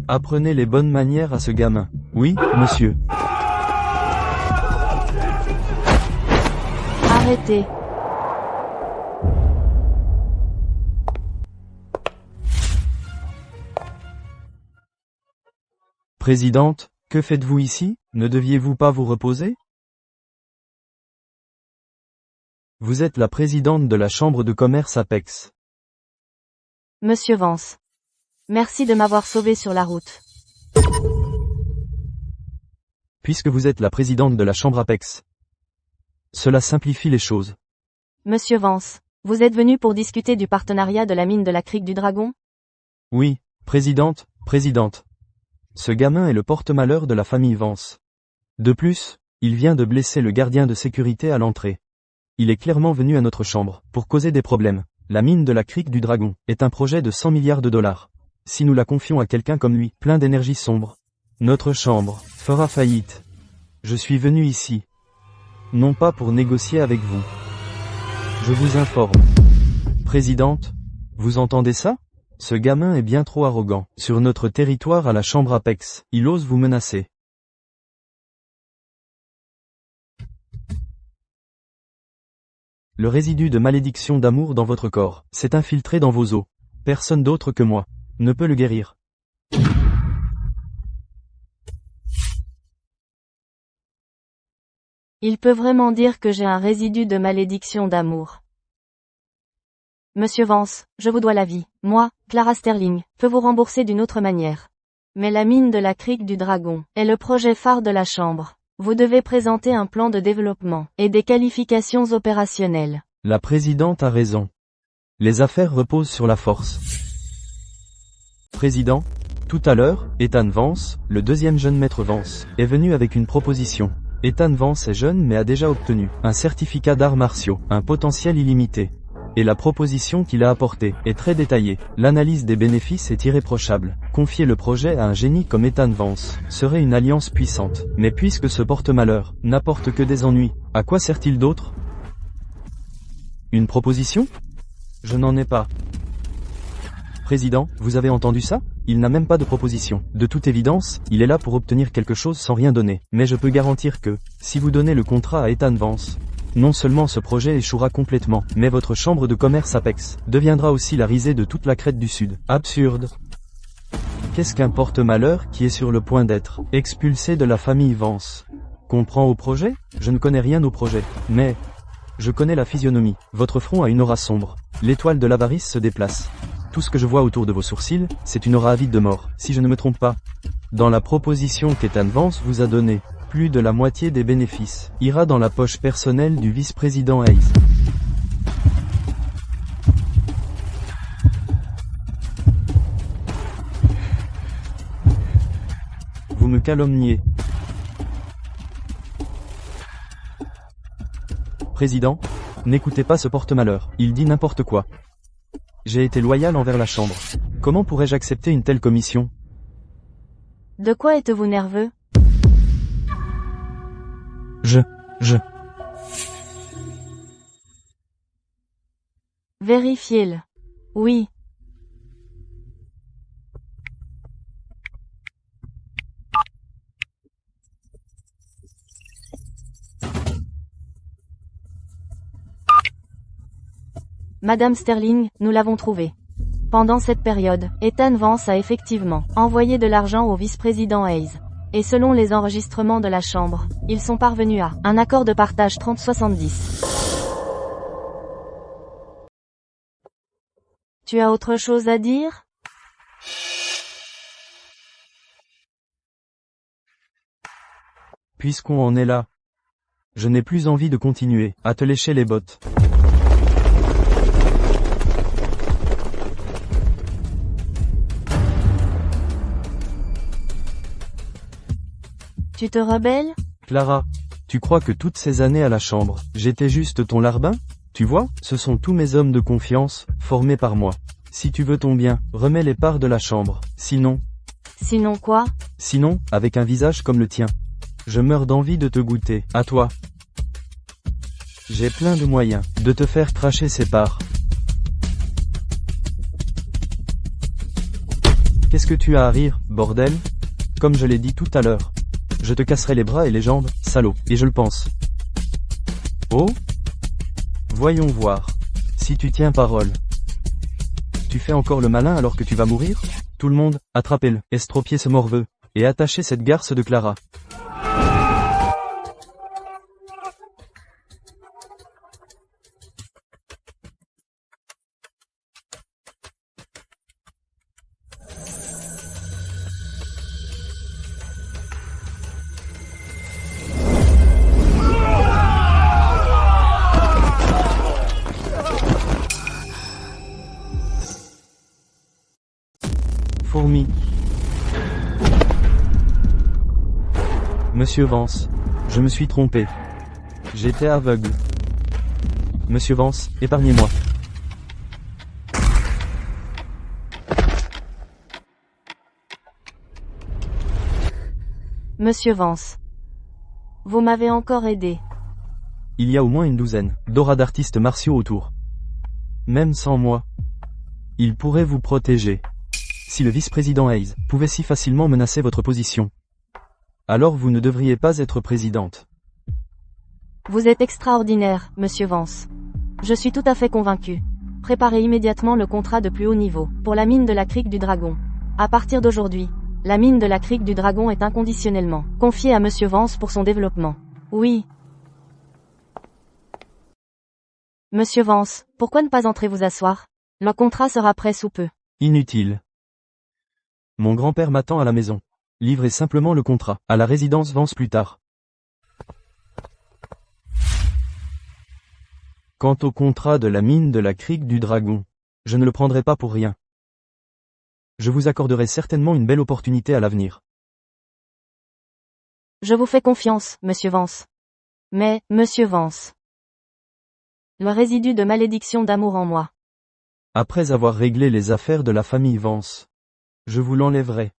Apprenez les bonnes manières à ce gamin. Oui, monsieur. Arrêtez. Présidente, que faites-vous ici? Ne deviez-vous pas vous reposer? Vous êtes la présidente de la chambre de commerce Apex. Monsieur Vance. Merci de m'avoir sauvé sur la route. Puisque vous êtes la présidente de la chambre Apex. Cela simplifie les choses. Monsieur Vance, vous êtes venu pour discuter du partenariat de la mine de la Crique du Dragon? Oui, présidente. Ce gamin est le porte-malheur de la famille Vance. De plus, il vient de blesser le gardien de sécurité à l'entrée. Il est clairement venu à notre chambre, pour causer des problèmes. La mine de la Crique du Dragon est un projet de 100 milliards de dollars. Si nous la confions à quelqu'un comme lui, plein d'énergie sombre, notre chambre fera faillite. Je suis venu ici. Non pas pour négocier avec vous. Je vous informe. Présidente, vous entendez ça? Ce gamin est bien trop arrogant. Sur notre territoire à la chambre Apex, il ose vous menacer. Le résidu de malédiction d'amour dans votre corps s'est infiltré dans vos os. Personne d'autre que moi ne peut le guérir. Il peut vraiment dire que j'ai un résidu de malédiction d'amour. Monsieur Vance, je vous dois la vie. Moi, Clara Sterling, peux vous rembourser d'une autre manière. Mais la mine de la crique du dragon est le projet phare de la chambre. Vous devez présenter un plan de développement et des qualifications opérationnelles. La présidente a raison. Les affaires reposent sur la force. Président, tout à l'heure, Ethan Vance, le deuxième jeune maître Vance, est venu avec une proposition. Ethan Vance est jeune mais a déjà obtenu un certificat d'arts martiaux, un potentiel illimité. Et la proposition qu'il a apportée est très détaillée. L'analyse des bénéfices est irréprochable. Confier le projet à un génie comme Ethan Vance serait une alliance puissante. Mais puisque ce porte-malheur n'apporte que des ennuis, à quoi sert-il d'autre? Une proposition? Je n'en ai pas. Président, vous avez entendu ça? Il n'a même pas de proposition. De toute évidence, il est là pour obtenir quelque chose sans rien donner. Mais je peux garantir que, si vous donnez le contrat à Ethan Vance, non seulement ce projet échouera complètement, mais votre chambre de commerce Apex deviendra aussi la risée de toute la Crète du Sud. Absurde. Qu'est-ce qu'un porte-malheur qui est sur le point d'être expulsé de la famille Vance? Comprend au projet? Je ne connais rien au projet. Mais, je connais la physionomie. Votre front a une aura sombre. L'étoile de l'avarice se déplace. Tout ce que je vois autour de vos sourcils, c'est une aura avide de mort, si je ne me trompe pas. Dans la proposition qu'Ethan Vance vous a donnée, plus de la moitié des bénéfices ira dans la poche personnelle du vice-président Hayes. Vous me calomniez. Président, n'écoutez pas ce porte-malheur, il dit n'importe quoi. J'ai été loyal envers la Chambre. Comment pourrais-je accepter une telle commission? De quoi êtes-vous nerveux? Vérifiez-le. Oui. Madame Sterling, nous l'avons trouvé. Pendant cette période, Ethan Vance a effectivement envoyé de l'argent au vice-président Hayes. Et selon les enregistrements de la Chambre, ils sont parvenus à un accord de partage 30-70. Tu as autre chose à dire? Puisqu'on en est là, je n'ai plus envie de continuer à te lécher les bottes. Tu te rebelles? Clara, tu crois que toutes ces années à la Chambre, j'étais juste ton larbin? Tu vois, ce sont tous mes hommes de confiance, formés par moi. Si tu veux ton bien, remets les parts de la Chambre. Sinon... Sinon quoi? Sinon, avec un visage comme le tien. Je meurs d'envie de te goûter, à toi. J'ai plein de moyens de te faire cracher ces parts. Qu'est-ce que tu as à rire, bordel? Comme je l'ai dit tout à l'heure. Je te casserai les bras et les jambes, salaud, et je le pense. Oh? Voyons voir. Si tu tiens parole. Tu fais encore le malin alors que tu vas mourir? Tout le monde, attrapez-le, estropiez ce morveux, et attachez cette garce de Clara. Fourmi. Monsieur Vance, je me suis trompé. J'étais aveugle. Monsieur Vance, épargnez-moi. Monsieur Vance. Vous m'avez encore aidé. Il y a au moins une douzaine d'aura d'artistes martiaux autour. Même sans moi, ils pourraient vous protéger. Si le vice-président Hayes pouvait si facilement menacer votre position, alors vous ne devriez pas être présidente. Vous êtes extraordinaire, monsieur Vance. Je suis tout à fait convaincu. Préparez immédiatement le contrat de plus haut niveau, pour la mine de la Crique du Dragon. À partir d'aujourd'hui, la mine de la Crique du Dragon est inconditionnellement confiée à monsieur Vance pour son développement. Oui. Monsieur Vance, pourquoi ne pas entrer vous asseoir? Le contrat sera prêt sous peu. Inutile. Mon grand-père m'attend à la maison. Livrez simplement le contrat à la résidence Vance plus tard. Quant au contrat de la mine de la Crique du Dragon, je ne le prendrai pas pour rien. Je vous accorderai certainement une belle opportunité à l'avenir. Je vous fais confiance, monsieur Vance. Mais, monsieur Vance, le résidu de malédiction d'amour en moi. Après avoir réglé les affaires de la famille Vance, je vous l'enlèverai.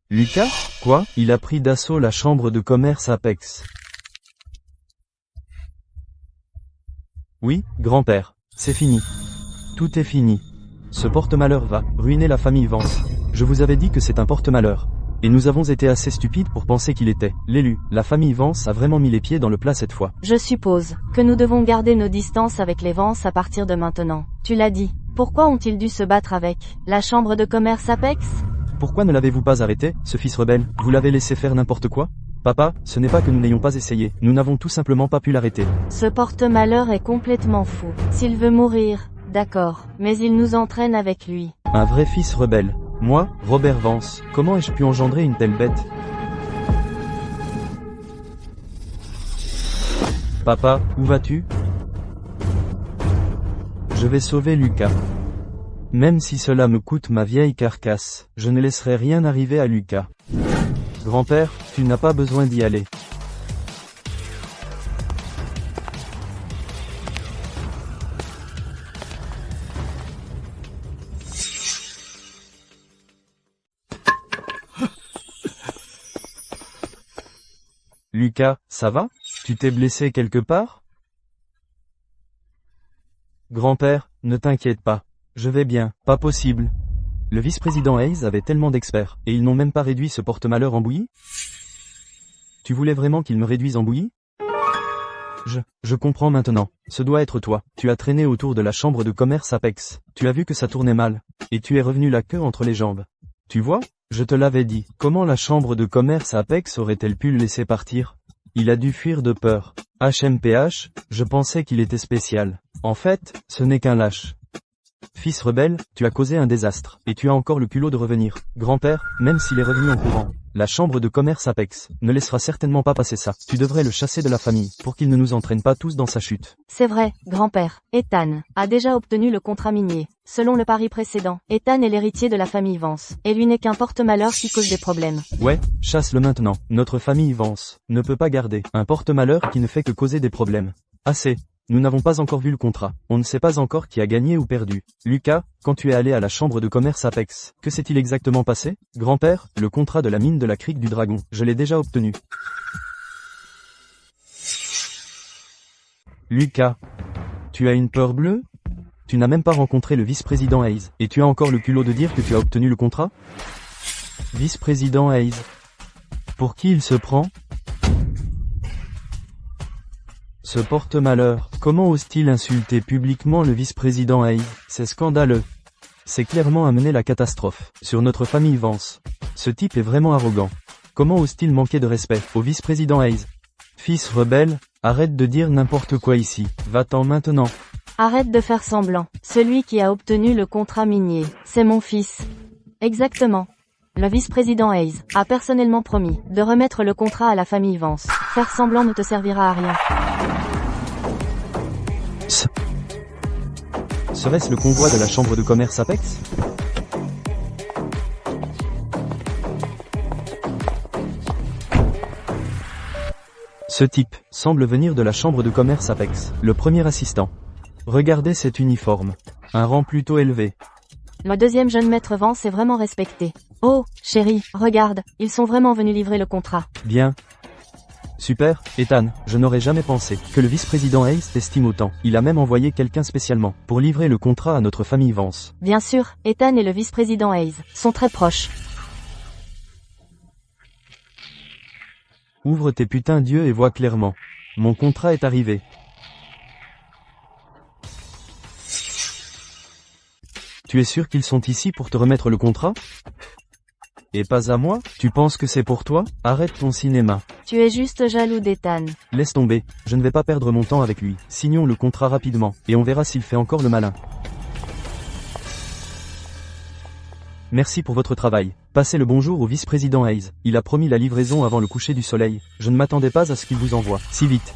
Lucas? Quoi? Il a pris d'assaut la chambre de commerce Apex. Oui, grand-père, c'est fini. Tout est fini. Ce porte-malheur va ruiner la famille Vance. Je vous avais dit que c'est un porte-malheur. Et nous avons été assez stupides pour penser qu'il était l'élu. La famille Vance a vraiment mis les pieds dans le plat cette fois. Je suppose que nous devons garder nos distances avec les Vance à partir de maintenant. Tu l'as dit. Pourquoi ont-ils dû se battre avec la chambre de commerce Apex? Pourquoi ne l'avez-vous pas arrêté, ce fils rebelle? Vous l'avez laissé faire n'importe quoi? Papa, ce n'est pas que nous n'ayons pas essayé, nous n'avons tout simplement pas pu l'arrêter. Ce porte-malheur est complètement fou. S'il veut mourir, d'accord, mais il nous entraîne avec lui. Un vrai fils rebelle. Moi, Robert Vance, comment ai-je pu engendrer une telle bête? Papa, où vas-tu? Je vais sauver Lucas. Même si cela me coûte ma vieille carcasse, je ne laisserai rien arriver à Lucas. Grand-père, tu n'as pas besoin d'y aller. Lucas, ça va? Tu t'es blessé quelque part? Grand-père, ne t'inquiète pas. Je vais bien, pas possible. Le vice-président Hayes avait tellement d'experts, et ils n'ont même pas réduit ce porte-malheur en bouillie? Tu voulais vraiment qu'il me réduise en bouillie? Je comprends maintenant. Ce doit être toi. Tu as traîné autour de la chambre de commerce Apex. Tu as vu que ça tournait mal. Et tu es revenu la queue entre les jambes. Tu vois? Je te l'avais dit. Comment la chambre de commerce Apex aurait-elle pu le laisser partir? Il a dû fuir de peur. HMPH, je pensais qu'il était spécial. En fait, ce n'est qu'un lâche. Fils rebelle, tu as causé un désastre, et tu as encore le culot de revenir. Grand-père, même s'il est revenu en courant, la chambre de commerce Apex ne laissera certainement pas passer ça. Tu devrais le chasser de la famille, pour qu'il ne nous entraîne pas tous dans sa chute. C'est vrai, grand-père. Ethan a déjà obtenu le contrat minier. Selon le pari précédent, Ethan est l'héritier de la famille Vance, et lui n'est qu'un porte-malheur qui cause des problèmes. Ouais, chasse-le maintenant. Notre famille Vance ne peut pas garder un porte-malheur qui ne fait que causer des problèmes. Assez. Nous n'avons pas encore vu le contrat. On ne sait pas encore qui a gagné ou perdu. Lucas, quand tu es allé à la chambre de commerce Apex, que s'est-il exactement passé? Grand-père, le contrat de la mine de la Crique du Dragon, je l'ai déjà obtenu. Lucas, tu as une peur bleue? Tu n'as même pas rencontré le vice-président Hayes, et tu as encore le culot de dire que tu as obtenu le contrat? Vice-président Hayes. Pour qui il se prend? Ce porte-malheur, comment ose-t-il insulter publiquement le vice-président Hayes? C'est scandaleux. C'est clairement amener la catastrophe sur notre famille Vance. Ce type est vraiment arrogant. Comment ose-t-il manquer de respect au vice-président Hayes? Fils rebelle, arrête de dire n'importe quoi ici. Va-t'en maintenant. Arrête de faire semblant. Celui qui a obtenu le contrat minier, c'est mon fils. Exactement. Le vice-président Hayes a personnellement promis de remettre le contrat à la famille Vance. Faire semblant ne te servira à rien. Serait-ce le convoi de la chambre de commerce Apex? Ce type semble venir de la chambre de commerce Apex, le premier assistant. Regardez cet uniforme. Un rang plutôt élevé. Le deuxième jeune maître Vance est vraiment respecté. Oh, chérie, regarde, ils sont vraiment venus livrer le contrat. Bien. Super, Ethan, je n'aurais jamais pensé que le vice-président Hayes t'estime autant. Il a même envoyé quelqu'un spécialement pour livrer le contrat à notre famille Vance. Bien sûr, Ethan et le vice-président Hayes sont très proches. Ouvre tes putains d'yeux et vois clairement. Mon contrat est arrivé. Tu es sûr qu'ils sont ici pour te remettre le contrat? Et pas à moi? Tu penses que c'est pour toi? Arrête ton cinéma. Tu es juste jaloux d'Ethan. Laisse tomber, je ne vais pas perdre mon temps avec lui. Signons le contrat rapidement, et on verra s'il fait encore le malin. Merci pour votre travail. Passez le bonjour au vice-président Hayes. Il a promis la livraison avant le coucher du soleil. Je ne m'attendais pas à ce qu'il vous envoie si vite.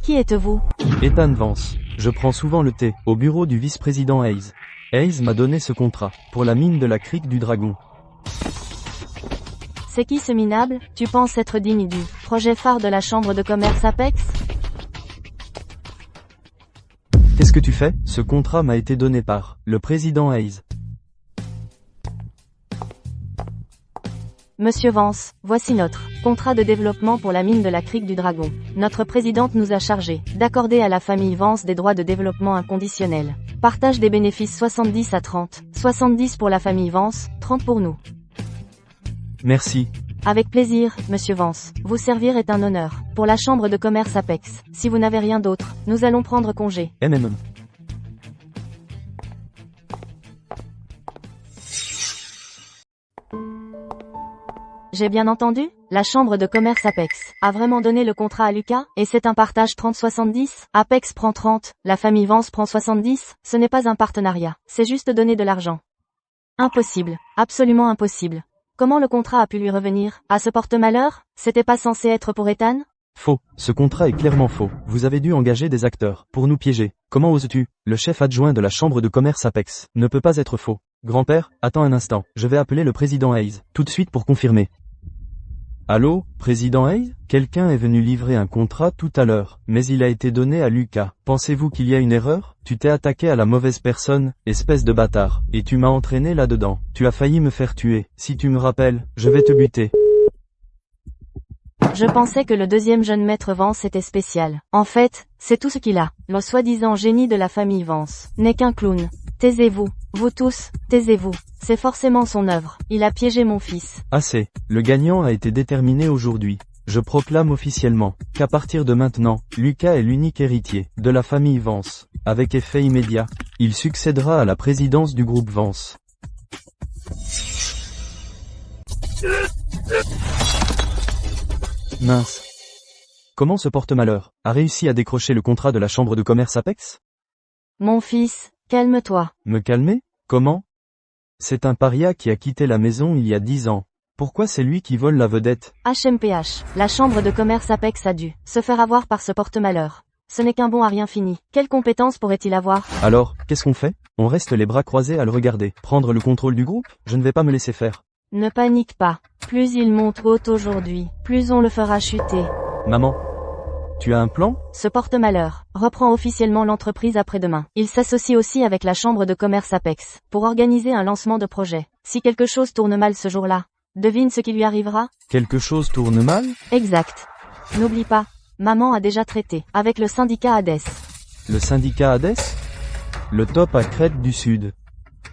Qui êtes-vous? Ethan Vance. Je prends souvent le thé, au bureau du vice-président Hayes. Hayes m'a donné ce contrat, pour la mine de la crique du Dragon. C'est qui ce minable? Tu penses être digne du projet phare de la chambre de commerce Apex? Qu'est-ce que tu fais? Ce contrat m'a été donné par le président Hayes. Monsieur Vance, voici notre contrat de développement pour la mine de la crique du Dragon. Notre présidente nous a chargé d'accorder à la famille Vance des droits de développement inconditionnels. Partage des bénéfices 70 à 30. 70 pour la famille Vance, 30 pour nous. Merci. Avec plaisir, monsieur Vance. Vous servir est un honneur. Pour la chambre de commerce Apex. Si vous n'avez rien d'autre, nous allons prendre congé. MMM. J'ai bien entendu? La chambre de commerce Apex a vraiment donné le contrat à Lucas, et c'est un partage 30-70? Apex prend 30, la famille Vance prend 70, ce n'est pas un partenariat, c'est juste donner de l'argent. Impossible, absolument impossible. Comment le contrat a pu lui revenir? À ce porte-malheur? C'était pas censé être pour Ethan? Faux, ce contrat est clairement faux. Vous avez dû engager des acteurs pour nous piéger. Comment oses-tu? Le chef adjoint de la chambre de commerce Apex ne peut pas être faux. Grand-père, attends un instant, je vais appeler le président Hayes, tout de suite pour confirmer. Allô, président Hayes? Quelqu'un est venu livrer un contrat tout à l'heure, mais il a été donné à Lucas. Pensez-vous qu'il y a une erreur? Tu t'es attaqué à la mauvaise personne, espèce de bâtard, et tu m'as entraîné là-dedans. Tu as failli me faire tuer. Si tu me rappelles, je vais te buter. Je pensais que le deuxième jeune maître Vance était spécial. En fait, c'est tout ce qu'il a. Le soi-disant génie de la famille Vance n'est qu'un clown. Taisez-vous, vous tous, taisez-vous. C'est forcément son œuvre. Il a piégé mon fils. Assez. Le gagnant a été déterminé aujourd'hui. Je proclame officiellement qu'à partir de maintenant, Lucas est l'unique héritier de la famille Vance. Avec effet immédiat, il succédera à la présidence du groupe Vance. Mince. Comment ce porte-malheur a réussi à décrocher le contrat de la chambre de commerce Apex? Mon fils, calme-toi. Me calmer? Comment? C'est un paria qui a quitté la maison il y a 10 ans. Pourquoi c'est lui qui vole la vedette? HMPH, la chambre de commerce Apex a dû se faire avoir par ce porte-malheur. Ce n'est qu'un bon à rien fini. Quelles compétences pourrait-il avoir? Alors, qu'est-ce qu'on fait? On reste les bras croisés à le regarder. Prendre le contrôle du groupe? Je ne vais pas me laisser faire. Ne panique pas. Plus il monte haut aujourd'hui, plus on le fera chuter. Maman, tu as un plan? Ce porte-malheur reprend officiellement l'entreprise après-demain. Il s'associe aussi avec la chambre de commerce Apex pour organiser un lancement de projet. Si quelque chose tourne mal ce jour-là, devine ce qui lui arrivera? Quelque chose tourne mal? Exact. N'oublie pas, maman a déjà traité avec le syndicat Hades. Le syndicat Hades? Le top à Crète du Sud.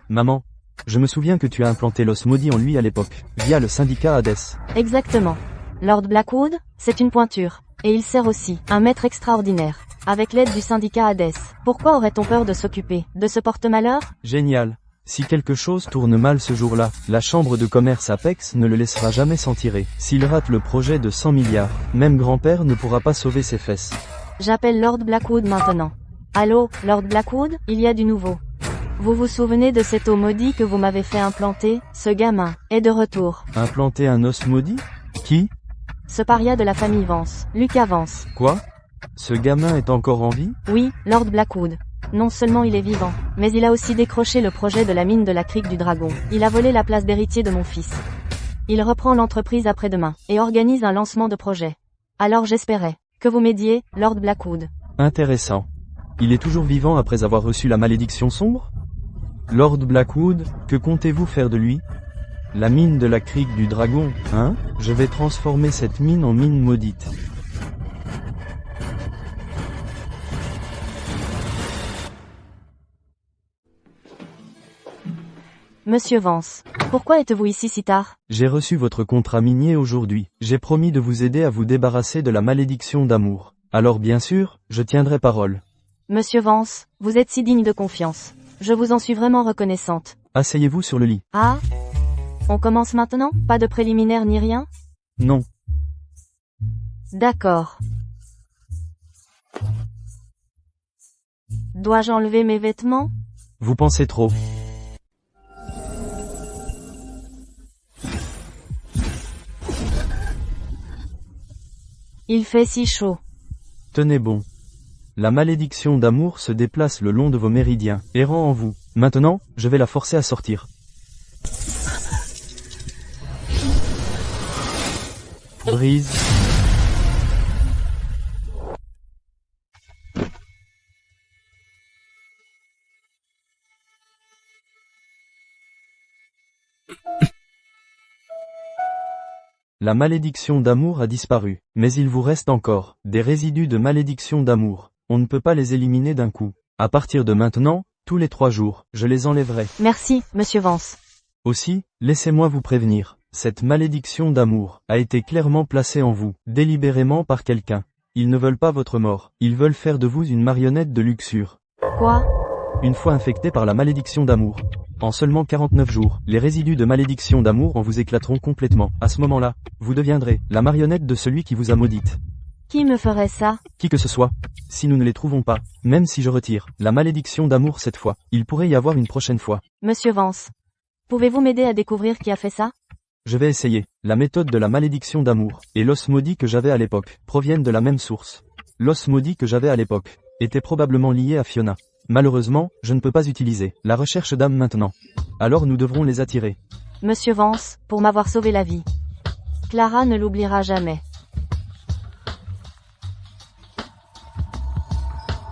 Maman, je me souviens que tu as implanté l'os maudit en lui à l'époque, via le syndicat Hades. Exactement. Lord Blackwood, c'est une pointure. Et il sert aussi un maître extraordinaire. Avec l'aide du syndicat Hades, pourquoi aurait-on peur de s'occuper de ce porte-malheur? Génial. Si quelque chose tourne mal ce jour-là, la chambre de commerce Apex ne le laissera jamais s'en tirer. S'il rate le projet de 100 milliards, même grand-père ne pourra pas sauver ses fesses. J'appelle Lord Blackwood maintenant. Allô, Lord Blackwood, il y a du nouveau. Vous vous souvenez de cet os maudit que vous m'avez fait implanter? Ce gamin est de retour. Implanter un os maudit? Qui? Ce paria de la famille Vance, Lucas Vance. Quoi? Ce gamin est encore en vie? Oui, Lord Blackwood. Non seulement il est vivant, mais il a aussi décroché le projet de la mine de la crique du Dragon. Il a volé la place d'héritier de mon fils. Il reprend l'entreprise après-demain, et organise un lancement de projet. Alors j'espérais que vous m'aidiez, Lord Blackwood. Intéressant. Il est toujours vivant après avoir reçu la malédiction sombre? Lord Blackwood, que comptez-vous faire de lui? La mine de la crique du dragon, hein? Je vais transformer cette mine en mine maudite. Monsieur Vance, pourquoi êtes-vous ici si tard? J'ai reçu votre contrat minier aujourd'hui. J'ai promis de vous aider à vous débarrasser de la malédiction d'amour. Alors bien sûr, je tiendrai parole. Monsieur Vance, vous êtes si digne de confiance. Je vous en suis vraiment reconnaissante. Asseyez-vous sur le lit. Ah? On commence maintenant? Pas de préliminaire ni rien? Non. D'accord. Dois-je enlever mes vêtements? Vous pensez trop. Il fait si chaud. Tenez bon. La malédiction d'amour se déplace le long de vos méridiens, errant en vous. Maintenant, je vais la forcer à sortir. Brise. La malédiction d'amour a disparu, mais il vous reste encore des résidus de malédiction d'amour. On ne peut pas les éliminer d'un coup. À partir de maintenant, tous les 3 jours, je les enlèverai. Merci, Monsieur Vance. Aussi, laissez-moi vous prévenir. Cette malédiction d'amour a été clairement placée en vous, délibérément par quelqu'un. Ils ne veulent pas votre mort, ils veulent faire de vous une marionnette de luxure. Quoi? Une fois infecté par la malédiction d'amour. En seulement 49 jours, les résidus de malédiction d'amour en vous éclateront complètement. À ce moment-là, vous deviendrez la marionnette de celui qui vous a maudite. Qui me ferait ça? Qui que ce soit. Si nous ne les trouvons pas, même si je retire la malédiction d'amour cette fois, il pourrait y avoir une prochaine fois. Monsieur Vance, pouvez-vous m'aider à découvrir qui a fait ça? Je vais essayer. La méthode de la malédiction d'amour et l'os maudit que j'avais à l'époque proviennent de la même source. L'os maudit que j'avais à l'époque était probablement lié à Fiona. Malheureusement, je ne peux pas utiliser la recherche d'âme maintenant. Alors nous devrons les attirer. Monsieur Vance, pour m'avoir sauvé la vie. Clara ne l'oubliera jamais.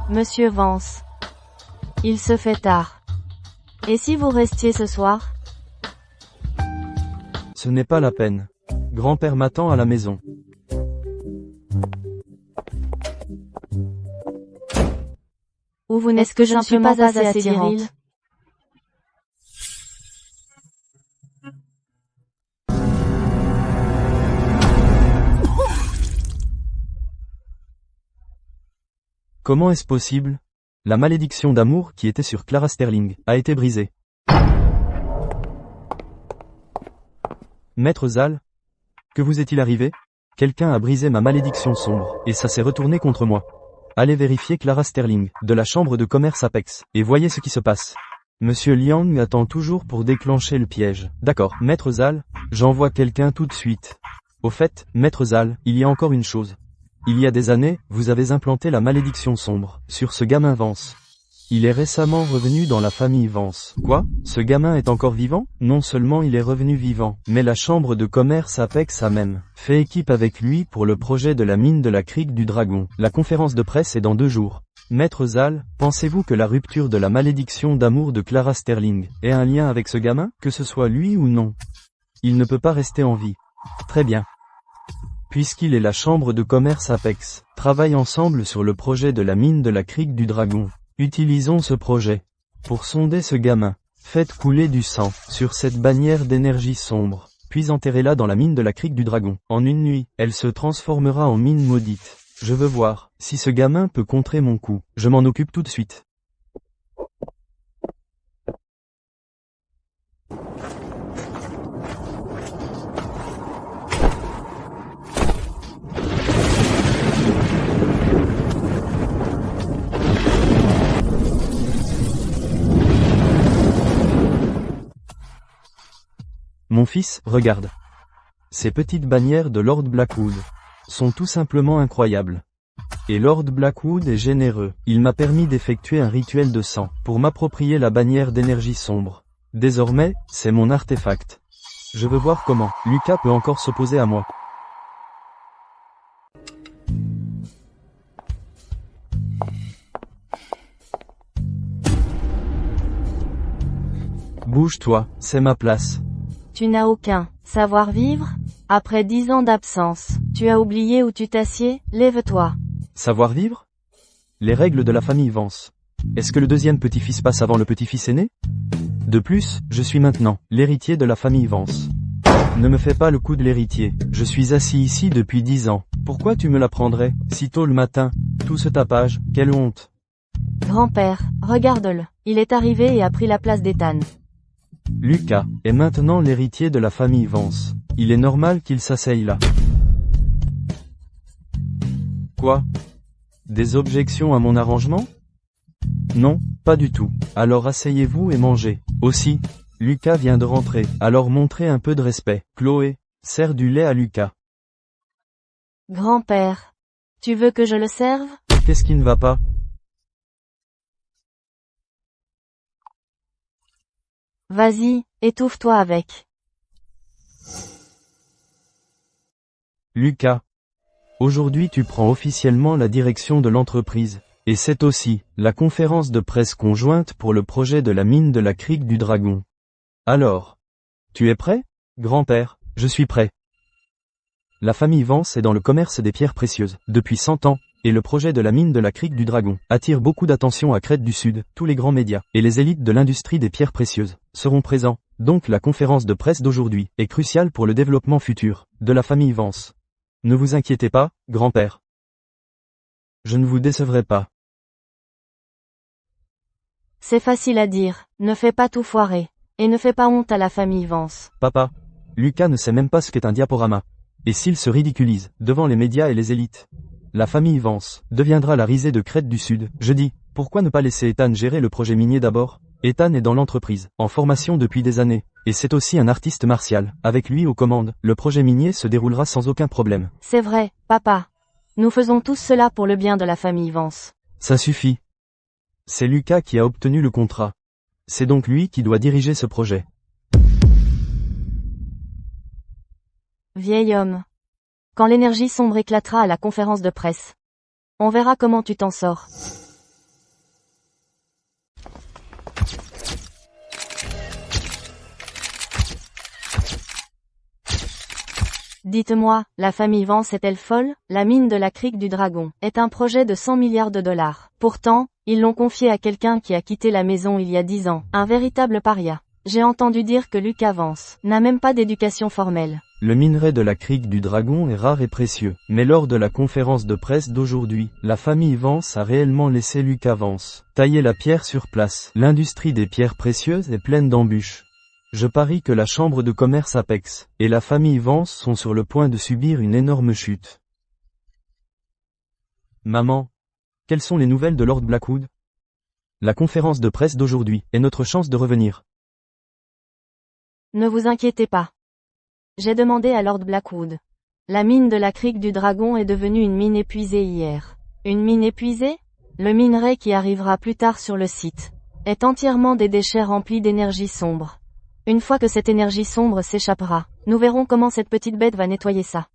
Monsieur Vance. Il se fait tard. Et si vous restiez ce soir? Ce n'est pas la peine. Grand-père m'attend à la maison. Ou vous n'êtes que je ne suis pas assez attirante? Comment est-ce possible? La malédiction d'amour qui était sur Clara Sterling a été brisée. Maître Zal? Que vous est-il arrivé? Quelqu'un a brisé ma malédiction sombre, et ça s'est retourné contre moi. Allez vérifier Clara Sterling, de la chambre de commerce Apex, et voyez ce qui se passe. Monsieur Liang attend toujours pour déclencher le piège. D'accord, Maître Zal, j'envoie quelqu'un tout de suite. Au fait, Maître Zal, il y a encore une chose. Il y a des années, vous avez implanté la malédiction sombre, sur ce gamin Vance. Il est récemment revenu dans la famille Vance. Quoi? Ce gamin est encore vivant? Non seulement il est revenu vivant, mais la chambre de commerce Apex a même fait équipe avec lui pour le projet de la mine de la crique du dragon. La conférence de presse est dans 2 jours. Maître Zal, pensez-vous que la rupture de la malédiction d'amour de Clara Sterling ait un lien avec ce gamin, que ce soit lui ou non? Il ne peut pas rester en vie. Très bien. Puisqu'il et la chambre de commerce Apex travaillent ensemble sur le projet de la mine de la crique du dragon, utilisons ce projet pour sonder ce gamin. Faites couler du sang sur cette bannière d'énergie sombre, puis enterrez-la dans la mine de la crique du dragon. En une nuit, elle se transformera en mine maudite. Je veux voir si ce gamin peut contrer mon coup. Je m'en occupe tout de suite. Mon fils, regarde. Ces petites bannières de Lord Blackwood sont tout simplement incroyables. Et Lord Blackwood est généreux. Il m'a permis d'effectuer un rituel de sang pour m'approprier la bannière d'énergie sombre. Désormais, c'est mon artefact. Je veux voir comment Lucas peut encore s'opposer à moi. Bouge-toi, c'est ma place. Tu n'as aucun savoir-vivre? Après 10 ans d'absence, tu as oublié où tu t'assieds? Lève-toi. Savoir-vivre? Les règles de la famille Vance. Est-ce que le deuxième petit-fils passe avant le petit-fils aîné? De plus, je suis maintenant l'héritier de la famille Vance. Ne me fais pas le coup de l'héritier, je suis assis ici depuis 10 ans. Pourquoi tu me l'apprendrais, si tôt le matin? Tout ce tapage, quelle honte. Grand-père, regarde-le. Il est arrivé et a pris la place d'Ethan. Lucas est maintenant l'héritier de la famille Vance. Il est normal qu'il s'asseye là. Quoi? Des objections à mon arrangement? Non, pas du tout. Alors asseyez-vous et mangez. Aussi, Lucas vient de rentrer, alors montrez un peu de respect. Chloé, sers du lait à Lucas. Grand-père, tu veux que je le serve? Qu'est-ce qui ne va pas? Vas-y, étouffe-toi avec. Lucas. Aujourd'hui tu prends officiellement la direction de l'entreprise. Et c'est aussi la conférence de presse conjointe pour le projet de la mine de la Crique du Dragon. Alors, tu es prêt? Grand-père, je suis prêt. La famille Vance est dans le commerce des pierres précieuses depuis 100 ans, et le projet de la mine de la Crique du Dragon attire beaucoup d'attention à Crète du Sud. Tous les grands médias et les élites de l'industrie des pierres précieuses seront présents. Donc la conférence de presse d'aujourd'hui est cruciale pour le développement futur de la famille Vance. Ne vous inquiétez pas, grand-père. Je ne vous décevrai pas. C'est facile à dire, ne fais pas tout foirer. Et ne fais pas honte à la famille Vance. Papa, Lucas ne sait même pas ce qu'est un diaporama. Et s'il se ridiculise devant les médias et les élites, la famille Vance deviendra la risée de Crète du Sud. Je dis, pourquoi ne pas laisser Ethan gérer le projet minier d'abord? Ethan est dans l'entreprise, en formation depuis des années, et c'est aussi un artiste martial. Avec lui aux commandes, le projet minier se déroulera sans aucun problème. C'est vrai, papa. Nous faisons tous cela pour le bien de la famille Vance. Ça suffit. C'est Lucas qui a obtenu le contrat. C'est donc lui qui doit diriger ce projet. Vieil homme. Quand l'énergie sombre éclatera à la conférence de presse, on verra comment tu t'en sors. Dites-moi, la famille Vance est-elle folle? La mine de la Crique du Dragon est un projet de 100 milliards de dollars. Pourtant, ils l'ont confié à quelqu'un qui a quitté la maison il y a 10 ans, un véritable paria. J'ai entendu dire que Lucas Vance n'a même pas d'éducation formelle. Le minerai de la Crique du Dragon est rare et précieux. Mais lors de la conférence de presse d'aujourd'hui, la famille Vance a réellement laissé Lucas Vance tailler la pierre sur place. L'industrie des pierres précieuses est pleine d'embûches. Je parie que la chambre de commerce Apex et la famille Vance sont sur le point de subir une énorme chute. Maman, quelles sont les nouvelles de Lord Blackwood? La conférence de presse d'aujourd'hui est notre chance de revenir. Ne vous inquiétez pas. J'ai demandé à Lord Blackwood. La mine de la Crique du Dragon est devenue une mine épuisée hier. Une mine épuisée? Le minerai qui arrivera plus tard sur le site est entièrement des déchets remplis d'énergie sombre. Une fois que cette énergie sombre s'échappera, nous verrons comment cette petite bête va nettoyer ça.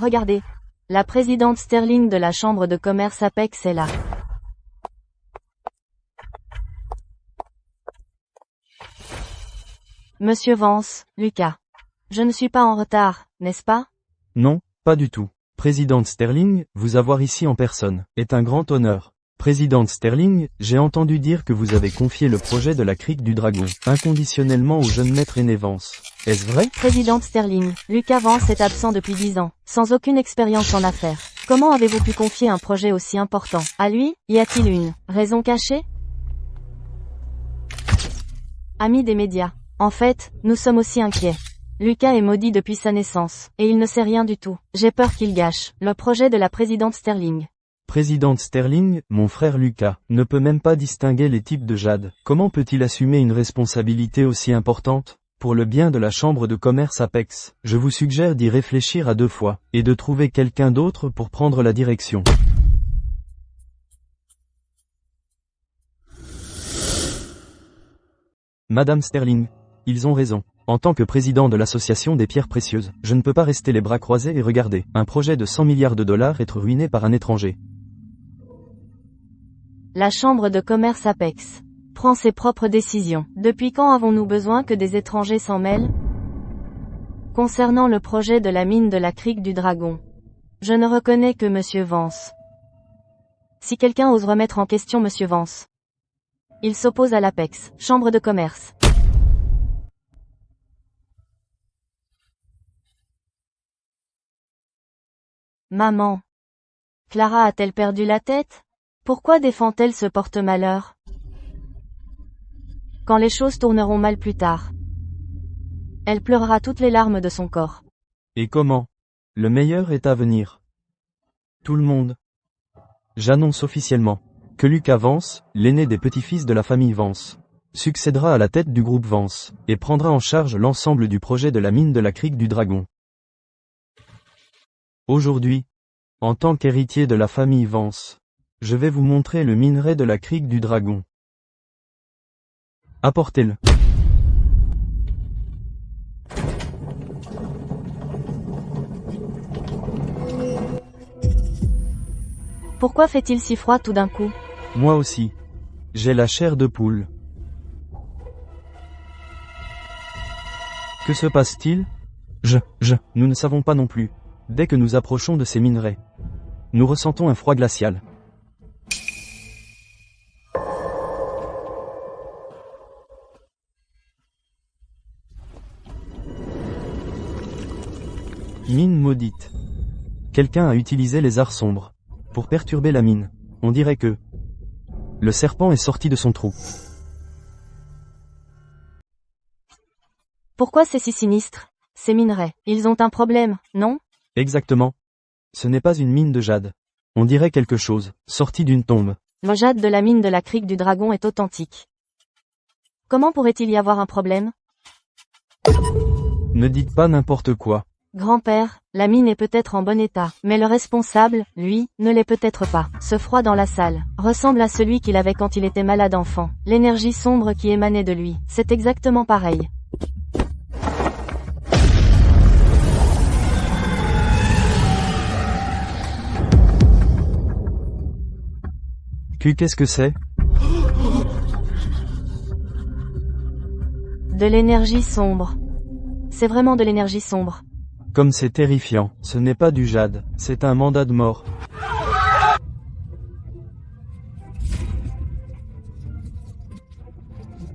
Regardez. La présidente Sterling de la chambre de commerce Apex est là. Monsieur Vance, Lucas. Je ne suis pas en retard, n'est-ce pas? Non, pas du tout. Présidente Sterling, vous avoir ici en personne est un grand honneur. Présidente Sterling, j'ai entendu dire que vous avez confié le projet de la Crique du Dragon inconditionnellement au jeune maître Aîné Vance. Est-ce vrai? Présidente Sterling, Lucas Vance est absent depuis 10 ans, sans aucune expérience en affaires. Comment avez-vous pu confier un projet aussi important à lui? Y a-t-il une raison cachée? Amis des médias. En fait, nous sommes aussi inquiets. Lucas est maudit depuis sa naissance, et il ne sait rien du tout. J'ai peur qu'il gâche le projet de la présidente Sterling. Présidente Sterling, mon frère Lucas ne peut même pas distinguer les types de jade. Comment peut-il assumer une responsabilité aussi importante? Pour le bien de la chambre de commerce Apex, je vous suggère d'y réfléchir à 2 fois, et de trouver quelqu'un d'autre pour prendre la direction. Madame Sterling, ils ont raison. En tant que président de l'association des pierres précieuses, je ne peux pas rester les bras croisés et regarder un projet de 100 milliards de dollars être ruiné par un étranger. La chambre de commerce Apex prend ses propres décisions. Depuis quand avons-nous besoin que des étrangers s'en mêlent? Concernant le projet de la mine de la Crique du Dragon, je ne reconnais que Monsieur Vance. Si quelqu'un ose remettre en question Monsieur Vance, il s'oppose à l'Apex, chambre de commerce. Maman. Clara a-t-elle perdu la tête? Pourquoi défend-elle ce porte-malheur? Quand les choses tourneront mal plus tard, elle pleurera toutes les larmes de son corps. Et comment? Le meilleur est à venir. Tout le monde. J'annonce officiellement que Lucas Vance, l'aîné des petits-fils de la famille Vance, succédera à la tête du groupe Vance, et prendra en charge l'ensemble du projet de la mine de la Crique du Dragon. Aujourd'hui, en tant qu'héritier de la famille Vance, je vais vous montrer le minerai de la Crique du Dragon. Apportez-le. Pourquoi fait-il si froid tout d'un coup? Moi aussi. J'ai la chair de poule. Que se passe-t-il? Nous ne savons pas non plus. Dès que nous approchons de ces minerais, nous ressentons un froid glacial. Mine maudite. Quelqu'un a utilisé les arts sombres pour perturber la mine. On dirait que le serpent est sorti de son trou. Pourquoi c'est si sinistre? Ces minerais, ils ont un problème, non? Exactement. Ce n'est pas une mine de jade. On dirait quelque chose, sorti d'une tombe. Le jade de la mine de la Crique du Dragon est authentique. Comment pourrait-il y avoir un problème? Ne dites pas n'importe quoi. Grand-père, la mine est peut-être en bon état, mais le responsable, lui, ne l'est peut-être pas. Ce froid dans la salle ressemble à celui qu'il avait quand il était malade enfant. L'énergie sombre qui émanait de lui, c'est exactement pareil. Qu'est-ce que c'est? De l'énergie sombre. C'est vraiment de l'énergie sombre. Comme c'est terrifiant, ce n'est pas du jade, c'est un mandat de mort.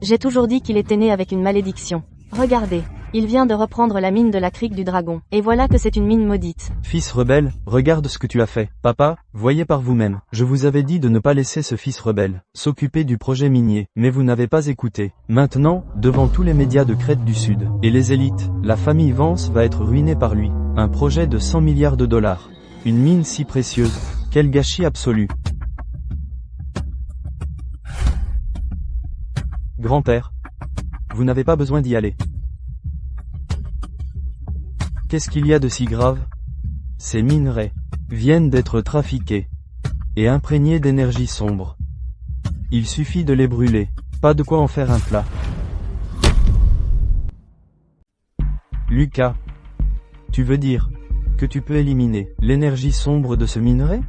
J'ai toujours dit qu'il était né avec une malédiction. Regardez, il vient de reprendre la mine de la Crique du Dragon, et voilà que c'est une mine maudite. Fils rebelle, regarde ce que tu as fait. Papa, voyez par vous-même. Je vous avais dit de ne pas laisser ce fils rebelle s'occuper du projet minier, mais vous n'avez pas écouté. Maintenant, devant tous les médias de Crète du Sud, et les élites, la famille Vance va être ruinée par lui. Un projet de 100 milliards de dollars. Une mine si précieuse. Quel gâchis absolu. Grand-père, vous n'avez pas besoin d'y aller. Qu'est-ce qu'il y a de si grave? Ces minerais viennent d'être trafiqués et imprégnés d'énergie sombre. Il suffit de les brûler, pas de quoi en faire un plat. Lucas, tu veux dire que tu peux éliminer l'énergie sombre de ce minerai?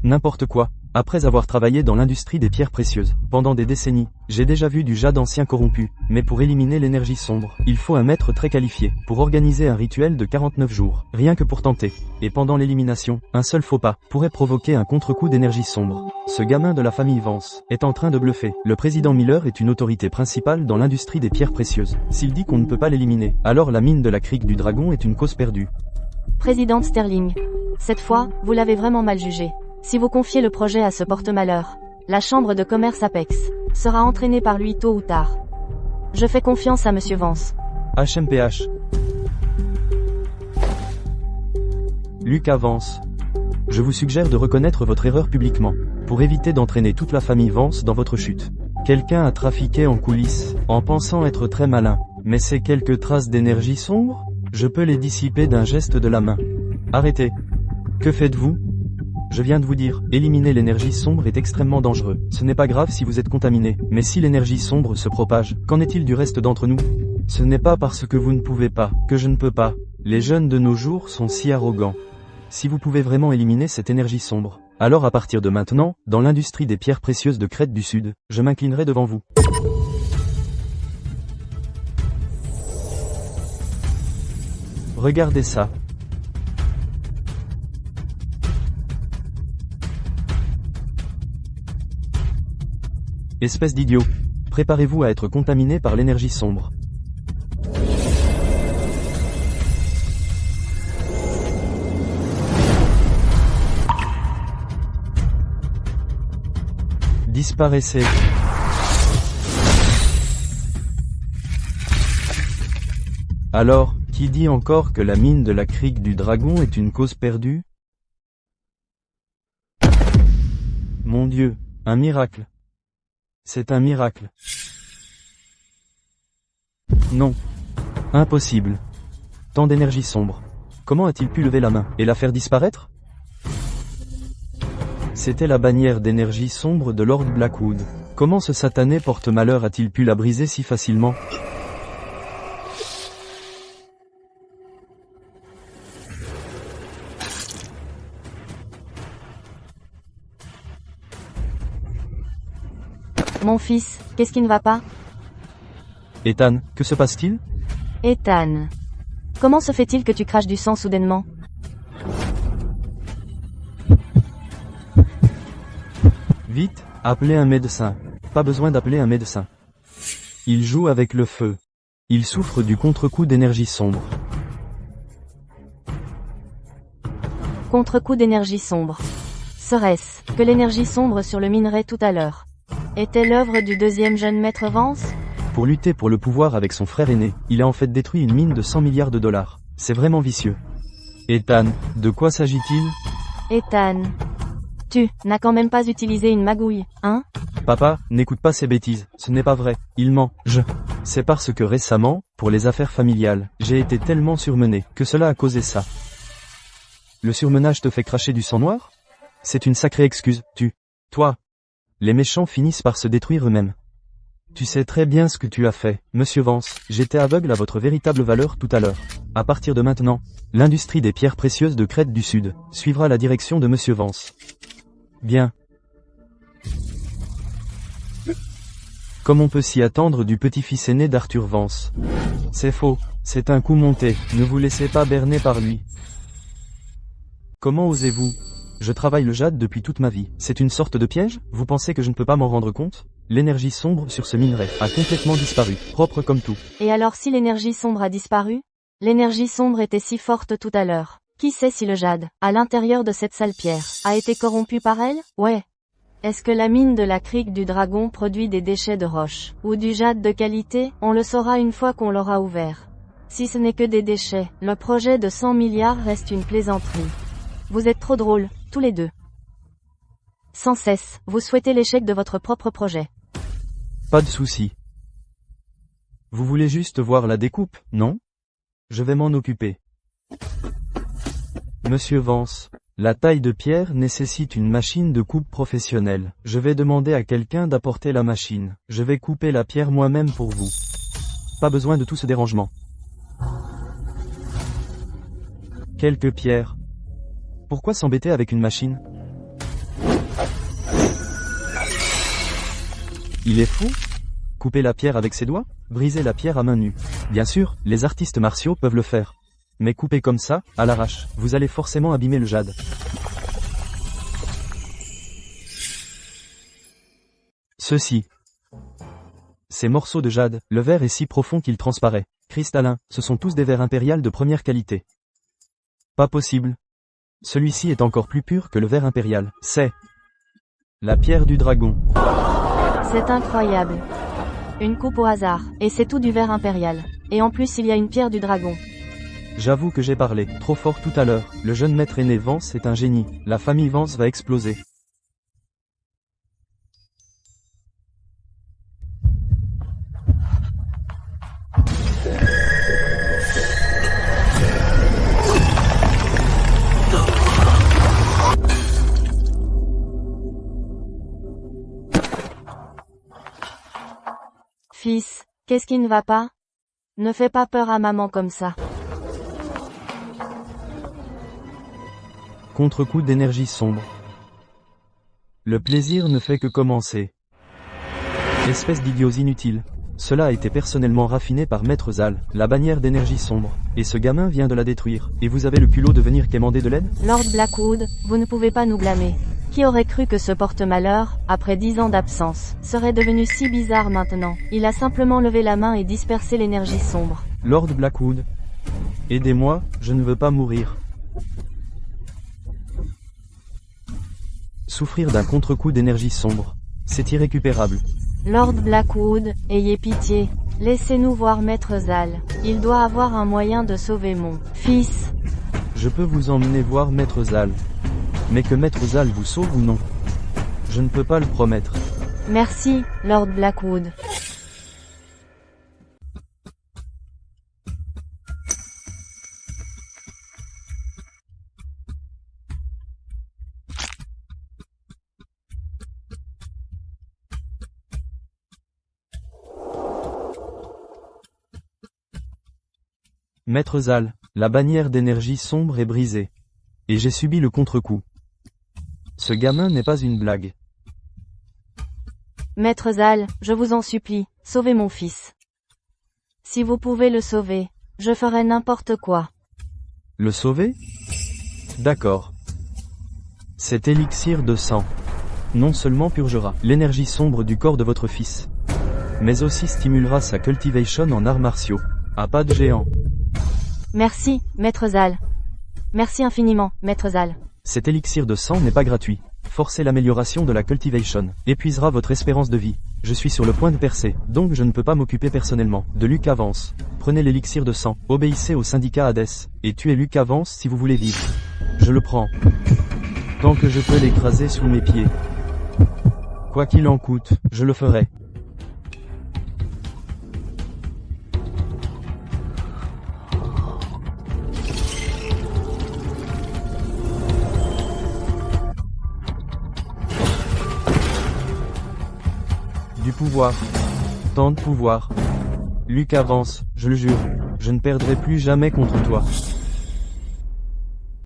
N'importe quoi. Après avoir travaillé dans l'industrie des pierres précieuses, pendant des décennies, j'ai déjà vu du jade ancien corrompu, mais pour éliminer l'énergie sombre, il faut un maître très qualifié, pour organiser un rituel de 49 jours, rien que pour tenter. Et pendant l'élimination, un seul faux pas pourrait provoquer un contre-coup d'énergie sombre. Ce gamin de la famille Vance est en train de bluffer. Le président Miller est une autorité principale dans l'industrie des pierres précieuses. S'il dit qu'on ne peut pas l'éliminer, alors la mine de la Crique du Dragon est une cause perdue. Présidente Sterling, cette fois, vous l'avez vraiment mal jugé. Si vous confiez le projet à ce porte-malheur, la chambre de commerce Apex sera entraînée par lui tôt ou tard. Je fais confiance à Monsieur Vance. HMPH. Lucas Vance. Je vous suggère de reconnaître votre erreur publiquement, pour éviter d'entraîner toute la famille Vance dans votre chute. Quelqu'un a trafiqué en coulisses, en pensant être très malin. Mais ces quelques traces d'énergie sombre, je peux les dissiper d'un geste de la main. Arrêtez. Que faites-vous? Je viens de vous dire, éliminer l'énergie sombre est extrêmement dangereux. Ce n'est pas grave si vous êtes contaminé, mais si l'énergie sombre se propage, qu'en est-il du reste d'entre nous? Ce n'est pas parce que vous ne pouvez pas, que je ne peux pas. Les jeunes de nos jours sont si arrogants. Si vous pouvez vraiment éliminer cette énergie sombre, Alors à partir de maintenant, dans l'industrie des pierres précieuses de Crète du Sud, je m'inclinerai devant vous. Regardez ça. Espèce d'idiot. Préparez-vous à être contaminé par l'énergie sombre. Disparaissez. Alors, qui dit encore que la mine de la crique du dragon est une cause perdue? Mon Dieu, un miracle. C'est un miracle. Non. Impossible. Tant d'énergie sombre. Comment a-t-il pu lever la main et la faire disparaître? C'était la bannière d'énergie sombre de Lord Blackwood. Comment ce satané porte-malheur a-t-il pu la briser si facilement? Mon fils, qu'est-ce qui ne va pas? Ethan, que se passe-t-il? Ethan. Comment se fait-il que tu craches du sang soudainement? Vite, appelez un médecin. Pas besoin d'appeler un médecin. Il joue avec le feu. Il souffre du contre-coup d'énergie sombre. Contre-coup d'énergie sombre. Serait-ce que l'énergie sombre sur le minerai tout à l'heure était l'œuvre du deuxième jeune maître Vance? Pour lutter pour le pouvoir avec son frère aîné, il a en fait détruit une mine de 100 milliards de dollars. C'est vraiment vicieux. Ethan, de quoi s'agit-il? Ethan. Tu n'as quand même pas utilisé une magouille, hein? Papa, n'écoute pas ces bêtises, ce n'est pas vrai, il ment, C'est parce que récemment, pour les affaires familiales, j'ai été tellement surmené, que cela a causé ça. Le surmenage te fait cracher du sang noir? C'est une sacrée excuse, toi. Les méchants finissent par se détruire eux-mêmes. Tu sais très bien ce que tu as fait, Monsieur Vance, j'étais aveugle à votre véritable valeur tout à l'heure. À partir de maintenant, l'industrie des pierres précieuses de Crète du Sud suivra la direction de Monsieur Vance. Bien. Comme on peut s'y attendre du petit-fils aîné d'Arthur Vance. C'est faux, c'est un coup monté, ne vous laissez pas berner par lui. Comment osez-vous? Je travaille le jade depuis toute ma vie. C'est une sorte de piège? Vous pensez que je ne peux pas m'en rendre compte? L'énergie sombre sur ce minerai a complètement disparu, propre comme tout. Et alors si l'énergie sombre a disparu? L'énergie sombre était si forte tout à l'heure. Qui sait si le jade, à l'intérieur de cette sale pierre, a été corrompu par elle? Ouais. Est-ce que la mine de la crique du dragon produit des déchets de roche, ou du jade de qualité? On le saura une fois qu'on l'aura ouvert. Si ce n'est que des déchets, le projet de 100 milliards reste une plaisanterie. Vous êtes trop drôles, tous les deux. Sans cesse, vous souhaitez l'échec de votre propre projet. Pas de souci. Vous voulez juste voir la découpe, non? Je vais m'en occuper. Monsieur Vance, la taille de pierre nécessite une machine de coupe professionnelle. Je vais demander à quelqu'un d'apporter la machine. Je vais couper la pierre moi-même pour vous. Pas besoin de tout ce dérangement. Quelques pierres. Pourquoi s'embêter avec une machine? Il est fou? Couper la pierre avec ses doigts? Briser la pierre à main nue? Bien sûr, les artistes martiaux peuvent le faire. Mais couper comme ça, à l'arrache, vous allez forcément abîmer le jade. Ceci. Ces morceaux de jade, le verre est si profond qu'il transparaît. Cristallin, ce sont tous des verres impériales de première qualité. Pas possible. Celui-ci est encore plus pur que le verre impérial. C'est la pierre du dragon. C'est incroyable. Une coupe au hasard, et c'est tout du verre impérial. Et en plus il y a une pierre du dragon. J'avoue que j'ai parlé trop fort tout à l'heure. Le jeune maître aîné Vance est un génie. La famille Vance va exploser. Fils, qu'est-ce qui ne va pas? Ne fais pas peur à maman comme ça. Contre-coup d'énergie sombre. Le plaisir ne fait que commencer. Espèce d'idiots inutiles. Cela a été personnellement raffiné par Maître Zal, la bannière d'énergie sombre, et ce gamin vient de la détruire, et vous avez le culot de venir quémander de l'aide? Lord Blackwood, vous ne pouvez pas nous blâmer. Qui aurait cru que ce porte-malheur, après 10 ans d'absence, serait devenu si bizarre maintenant? Il a simplement levé la main et dispersé l'énergie sombre. Lord Blackwood, aidez-moi, je ne veux pas mourir. Souffrir d'un contre-coup d'énergie sombre, c'est irrécupérable. Lord Blackwood, ayez pitié. Laissez-nous voir Maître Zal. Il doit avoir un moyen de sauver mon fils. Je peux vous emmener voir Maître Zal. Mais que Maître Zal vous sauve ou non? Je ne peux pas le promettre. Merci, Lord Blackwood. Maître Zal, la bannière d'énergie sombre est brisée. Et j'ai subi le contre-coup. Ce gamin n'est pas une blague. Maître Zal, je vous en supplie, sauvez mon fils. Si vous pouvez le sauver, je ferai n'importe quoi. Le sauver? D'accord. Cet élixir de sang, non seulement purgera l'énergie sombre du corps de votre fils, mais aussi stimulera sa cultivation en arts martiaux, à pas de géant. Merci, Maître Zal. Merci infiniment, Maître Zal. Cet élixir de sang n'est pas gratuit. Forcer l'amélioration de la cultivation épuisera votre espérance de vie. Je suis sur le point de percer, donc je ne peux pas m'occuper personnellement de Luke Avance. Prenez l'élixir de sang, obéissez au syndicat Hades, et tuez Luke Avance si vous voulez vivre. Je le prends. Tant que je peux l'écraser sous mes pieds. Quoi qu'il en coûte, je le ferai. Du pouvoir. Tant de pouvoir. Luke Avance, je le jure, je ne perdrai plus jamais contre toi.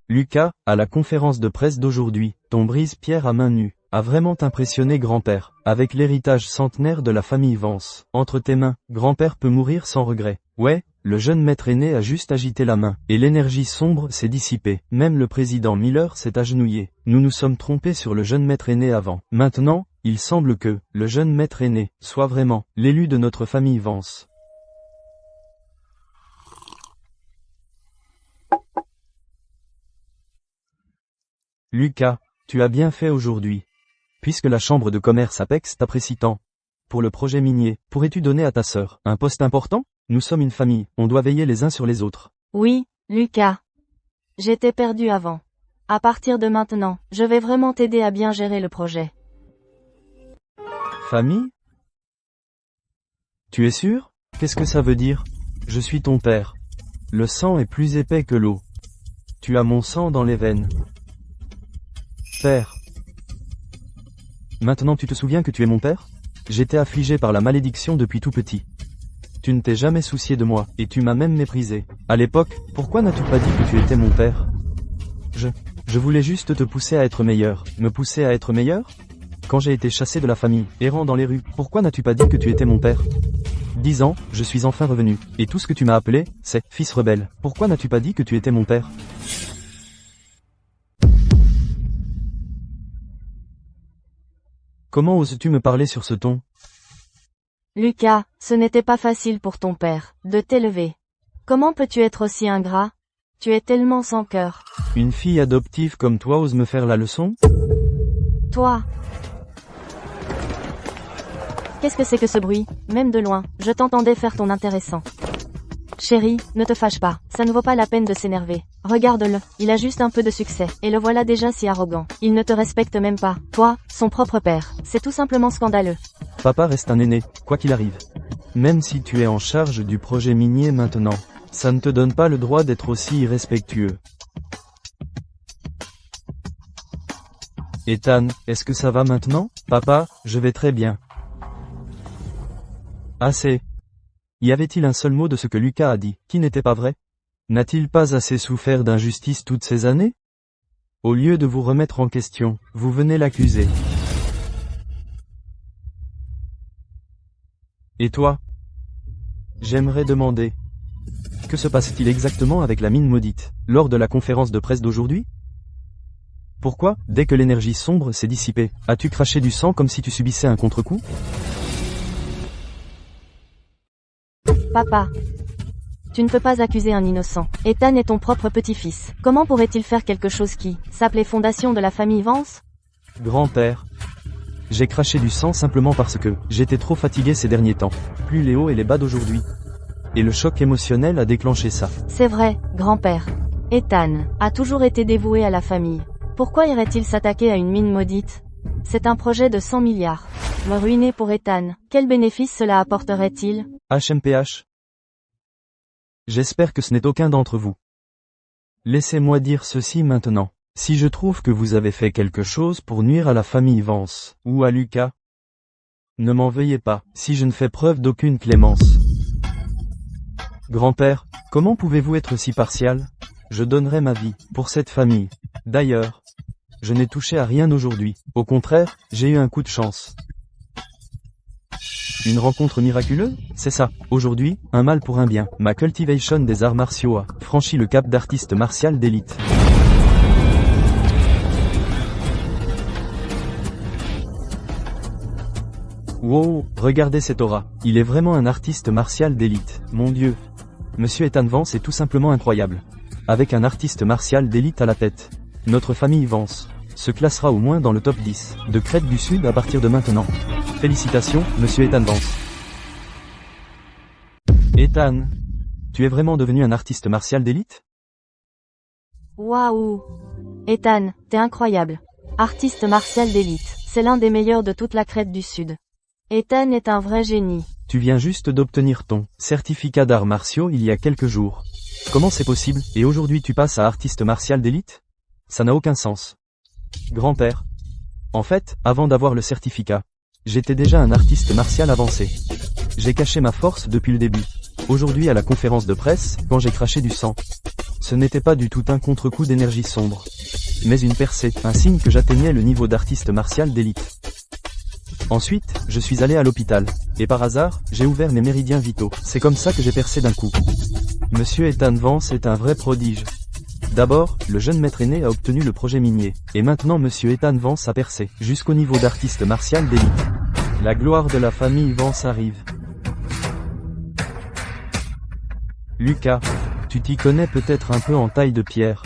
Lucas, à la conférence de presse d'aujourd'hui, ton brise-pierre à main nue, a vraiment impressionné grand-père, avec l'héritage centenaire de la famille Vance. Entre tes mains, grand-père peut mourir sans regret. Ouais, le jeune maître aîné a juste agité la main, et l'énergie sombre s'est dissipée. Même le président Miller s'est agenouillé. Nous nous sommes trompés sur le jeune maître aîné avant. Maintenant, il semble que, le jeune maître aîné, soit vraiment, l'élu de notre famille Vance. Lucas, tu as bien fait aujourd'hui. Puisque la chambre de commerce Apex t'apprécie tant. Pour le projet minier, pourrais-tu donner à ta sœur un poste important? Nous sommes une famille, on doit veiller les uns sur les autres. Oui, Lucas. J'étais perdu avant. À partir de maintenant, je vais vraiment t'aider à bien gérer le projet. Famille? Tu es sûr? Qu'est-ce que ça veut dire? Je suis ton père. Le sang est plus épais que l'eau. Tu as mon sang dans les veines. Père. Maintenant tu te souviens que tu es mon père? J'étais affligé par la malédiction depuis tout petit. Tu ne t'es jamais soucié de moi, et tu m'as même méprisé. À l'époque, pourquoi n'as-tu pas dit que tu étais mon père? Je voulais juste te pousser à être meilleur. Me pousser à être meilleur? Quand j'ai été chassé de la famille, errant dans les rues, pourquoi n'as-tu pas dit que tu étais mon père? 10 ans, je suis enfin revenu, et tout ce que tu m'as appelé, c'est « fils rebelle ». Pourquoi n'as-tu pas dit que tu étais mon père? Comment oses-tu me parler sur ce ton? Lucas, ce n'était pas facile pour ton père, de t'élever. Comment peux-tu être aussi ingrat? Tu es tellement sans cœur. Une fille adoptive comme toi ose me faire la leçon? Toi. Qu'est-ce que c'est que ce bruit? Même de loin, je t'entendais faire ton intéressant. Chérie, ne te fâche pas, ça ne vaut pas la peine de s'énerver. Regarde-le, il a juste un peu de succès, et le voilà déjà si arrogant. Il ne te respecte même pas, toi, son propre père. C'est tout simplement scandaleux. Papa reste un aîné, quoi qu'il arrive. Même si tu es en charge du projet minier maintenant, ça ne te donne pas le droit d'être aussi irrespectueux. Ethan, est-ce que ça va maintenant? Papa, je vais très bien. Assez. Y avait-il un seul mot de ce que Lucas a dit, qui n'était pas vrai? N'a-t-il pas assez souffert d'injustice toutes ces années? Au lieu de vous remettre en question, vous venez l'accuser. Et toi? J'aimerais demander. Que se passe-t-il exactement avec la mine maudite, lors de la conférence de presse d'aujourd'hui? Pourquoi, dès que l'énergie sombre s'est dissipée, as-tu craché du sang comme si tu subissais un contre-coup? Papa. Tu ne peux pas accuser un innocent. Ethan est ton propre petit-fils. Comment pourrait-il faire quelque chose qui s'appelait fondation de la famille Vance? Grand-père. J'ai craché du sang simplement parce que j'étais trop fatigué ces derniers temps. Plus les hauts et les bas d'aujourd'hui. Et le choc émotionnel a déclenché ça. C'est vrai, grand-père. Ethan a toujours été dévoué à la famille. Pourquoi irait-il s'attaquer à une mine maudite? C'est un projet de 100 milliards. Me ruiner pour Ethan. Quel bénéfice cela apporterait-il? HMPH. J'espère que ce n'est aucun d'entre vous. Laissez-moi dire ceci maintenant. Si je trouve que vous avez fait quelque chose pour nuire à la famille Vance, ou à Lucas, ne m'en veuillez pas, si je ne fais preuve d'aucune clémence. Grand-père, comment pouvez-vous être si partial? Je donnerai ma vie, pour cette famille. D'ailleurs, je n'ai touché à rien aujourd'hui. Au contraire, j'ai eu un coup de chance. Une rencontre miraculeuse? C'est ça. Aujourd'hui, un mal pour un bien. Ma cultivation des arts martiaux a franchi le cap d'artiste martial d'élite. Wow, regardez cette aura. Il est vraiment un artiste martial d'élite. Mon Dieu. Monsieur Ethan Vance est tout simplement incroyable. Avec un artiste martial d'élite à la tête, notre famille Vance se classera au moins dans le top 10 de Crète du Sud à partir de maintenant. Félicitations, Monsieur Ethan Vance. Ethan, tu es vraiment devenu un artiste martial d'élite? Waouh! Ethan, t'es incroyable. Artiste martial d'élite, c'est l'un des meilleurs de toute la Crète du Sud. Ethan est un vrai génie. Tu viens juste d'obtenir ton certificat d'arts martiaux il y a quelques jours. Comment c'est possible, et aujourd'hui tu passes à artiste martial d'élite? Ça n'a aucun sens. Grand-père. En fait, avant d'avoir le certificat, j'étais déjà un artiste martial avancé. J'ai caché ma force depuis le début. Aujourd'hui à la conférence de presse, quand j'ai craché du sang, ce n'était pas du tout un contre-coup d'énergie sombre, mais une percée, un signe que j'atteignais le niveau d'artiste martial d'élite. Ensuite, je suis allé à l'hôpital, et par hasard, j'ai ouvert mes méridiens vitaux. C'est comme ça que j'ai percé d'un coup. Monsieur Ethan Vance est un vrai prodige. D'abord, le jeune maître aîné a obtenu le projet minier, et maintenant Monsieur Ethan Vance a percé, jusqu'au niveau d'artiste martial d'élite. La gloire de la famille Vance arrive. Lucas, tu t'y connais peut-être un peu en taille de pierre,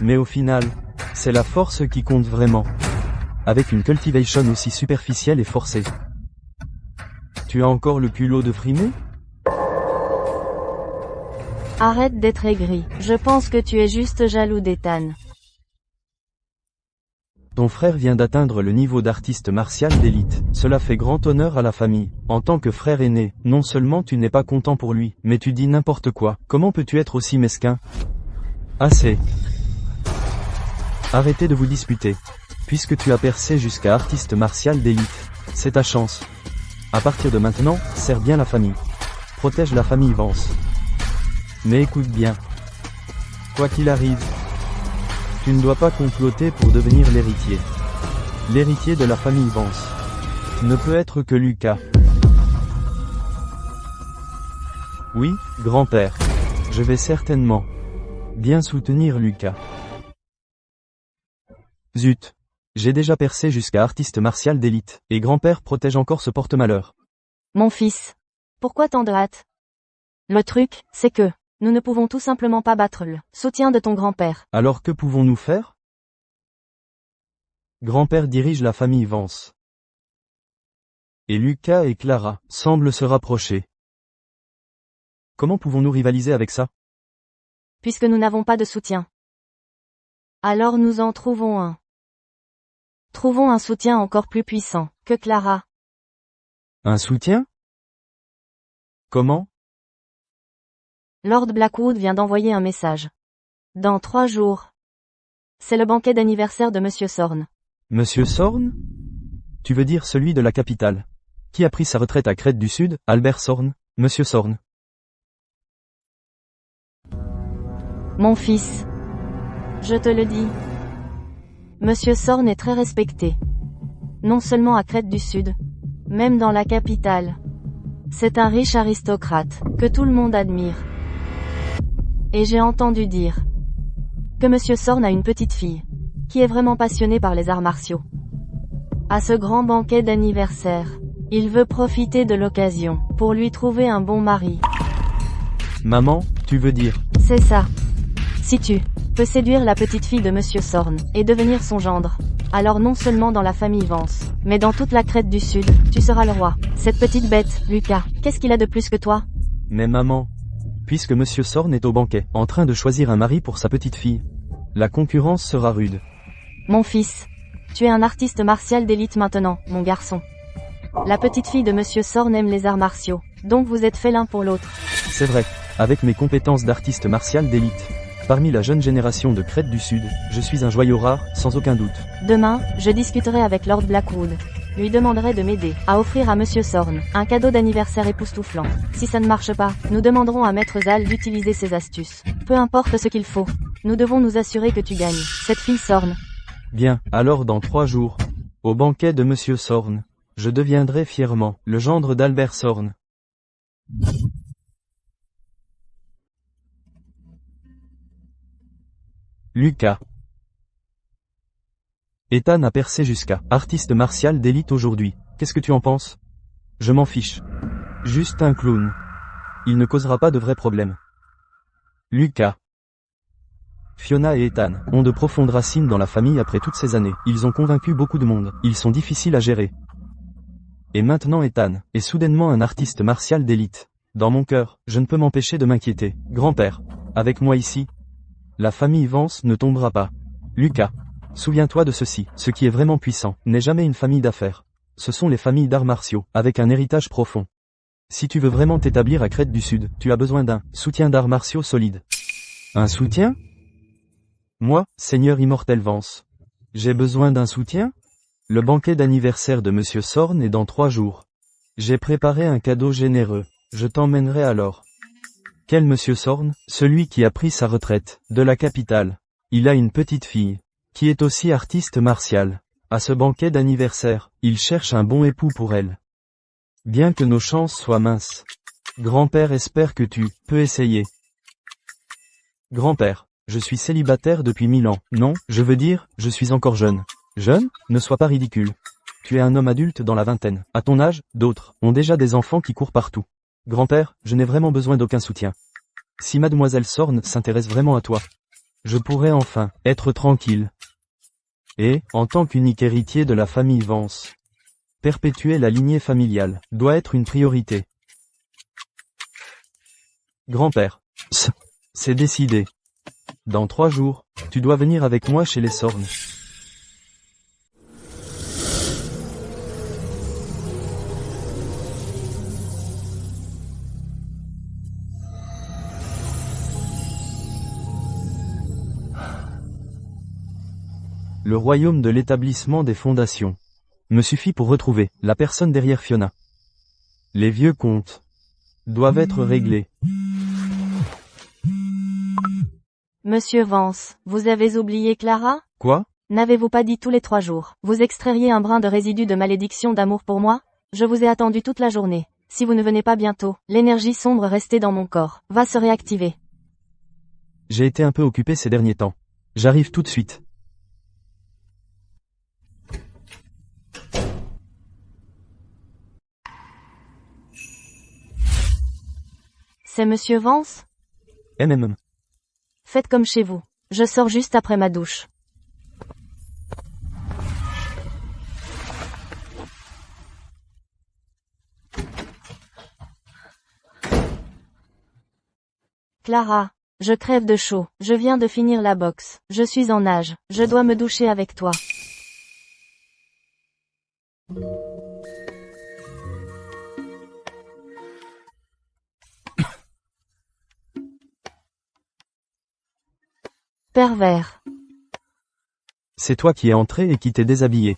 mais au final, c'est la force qui compte vraiment. Avec une cultivation aussi superficielle et forcée. Tu as encore le culot de frimer? Arrête d'être aigri. Je pense que tu es juste jaloux d'Ethan. Ton frère vient d'atteindre le niveau d'artiste martial d'élite. Cela fait grand honneur à la famille. En tant que frère aîné, non seulement tu n'es pas content pour lui, mais tu dis n'importe quoi. Comment peux-tu être aussi mesquin? Assez. Arrêtez de vous disputer. Puisque tu as percé jusqu'à artiste martial d'élite, c'est ta chance. À partir de maintenant, serre bien la famille. Protège la famille Vance. Mais écoute bien. Quoi qu'il arrive, tu ne dois pas comploter pour devenir l'héritier. L'héritier de la famille Vance ne peut être que Lucas. Oui, grand-père. Je vais certainement bien soutenir Lucas. Zut. J'ai déjà percé jusqu'à artiste martial d'élite, et grand-père protège encore ce porte-malheur. Mon fils. Pourquoi tant de hâte? Le truc, c'est que nous ne pouvons tout simplement pas battre le soutien de ton grand-père. Alors que pouvons-nous faire? Grand-père dirige la famille Vance. Et Lucas et Clara semblent se rapprocher. Comment pouvons-nous rivaliser avec ça? Puisque nous n'avons pas de soutien. Alors nous en trouvons un. Trouvons un soutien encore plus puissant que Clara. Un soutien? Comment? Lord Blackwood vient d'envoyer un message. Dans 3 jours. C'est le banquet d'anniversaire de Monsieur Sorn. Monsieur Sorn? Tu veux dire celui de la capitale? Qui a pris sa retraite à Crète du Sud, Albert Sorn, Monsieur Sorn? Mon fils. Je te le dis. Monsieur Sorn est très respecté. Non seulement à Crète du Sud, même dans la capitale. C'est un riche aristocrate, que tout le monde admire. Et j'ai entendu dire que Monsieur Sorn a une petite fille, qui est vraiment passionnée par les arts martiaux. À ce grand banquet d'anniversaire, il veut profiter de l'occasion, pour lui trouver un bon mari. Maman, tu veux dire? C'est ça. Si tu peux séduire la petite fille de Monsieur Sorn, et devenir son gendre, alors non seulement dans la famille Vance, mais dans toute la Crète du Sud, tu seras le roi. Cette petite bête, Lucas, qu'est-ce qu'il a de plus que toi? Mais maman, puisque Monsieur Sorn est au banquet, en train de choisir un mari pour sa petite fille, la concurrence sera rude. Mon fils, tu es un artiste martial d'élite maintenant, mon garçon. La petite fille de Monsieur Sorn aime les arts martiaux, donc vous êtes fait l'un pour l'autre. C'est vrai, avec mes compétences d'artiste martial d'élite, parmi la jeune génération de Crète du Sud, je suis un joyau rare, sans aucun doute. Demain, je discuterai avec Lord Blackwood. Lui demanderai de m'aider à offrir à Monsieur Sorn un cadeau d'anniversaire époustouflant. Si ça ne marche pas, nous demanderons à Maître Zal d'utiliser ses astuces. Peu importe ce qu'il faut, nous devons nous assurer que tu gagnes. Cette fille Sorn. Bien, alors dans 3 jours, au banquet de Monsieur Sorn, je deviendrai fièrement le gendre d'Albert Sorn. Lucas. Ethan a percé jusqu'à artiste martial d'élite aujourd'hui. Qu'est-ce que tu en penses? Je m'en fiche. Juste un clown. Il ne causera pas de vrais problèmes. Lucas. Fiona et Ethan ont de profondes racines dans la famille après toutes ces années. Ils ont convaincu beaucoup de monde. Ils sont difficiles à gérer. Et maintenant Ethan est soudainement un artiste martial d'élite. Dans mon cœur, je ne peux m'empêcher de m'inquiéter. Grand-père, avec moi ici, la famille Vance ne tombera pas. Lucas, souviens-toi de ceci, ce qui est vraiment puissant n'est jamais une famille d'affaires. Ce sont les familles d'arts martiaux, avec un héritage profond. Si tu veux vraiment t'établir à Crète du Sud, tu as besoin d'un soutien d'arts martiaux solide. Un soutien? Moi, Seigneur Immortel Vance. J'ai besoin d'un soutien? Le banquet d'anniversaire de Monsieur Sorn est dans 3 jours. J'ai préparé un cadeau généreux. Je t'emmènerai alors. Quel Monsieur Sorn? Celui qui a pris sa retraite, de la capitale. Il a une petite fille, qui est aussi artiste martial. À ce banquet d'anniversaire, il cherche un bon époux pour elle. Bien que nos chances soient minces. Grand-père espère que tu peux essayer. Grand-père, je suis célibataire depuis 1000 ans. Non, je veux dire, je suis encore jeune. Jeune? Ne sois pas ridicule. Tu es un homme adulte dans la vingtaine. À ton âge, d'autres ont déjà des enfants qui courent partout. Grand-père, je n'ai vraiment besoin d'aucun soutien. Si Mademoiselle Sorn s'intéresse vraiment à toi, je pourrais enfin être tranquille. Et, en tant qu'unique héritier de la famille Vance, perpétuer la lignée familiale doit être une priorité. Grand-père, c'est décidé. Dans 3 jours, tu dois venir avec moi chez les Sorn. Le royaume de l'établissement des fondations me suffit pour retrouver la personne derrière Fiona. Les vieux comptes doivent être réglés. Monsieur Vance, vous avez oublié Clara? Quoi? N'avez-vous pas dit tous les 3 jours, vous extrairiez un brin de résidu de malédiction d'amour pour moi? Je vous ai attendu toute la journée. Si vous ne venez pas bientôt, l'énergie sombre restée dans mon corps va se réactiver. J'ai été un peu occupé ces derniers temps. J'arrive tout de suite. C'est Monsieur Vance? Faites comme chez vous. Je sors juste après ma douche. Clara, je crève de chaud. Je viens de finir la boxe. Je suis en nage. Je dois me doucher avec toi. Pervers. C'est toi qui es entré et qui t'es déshabillé.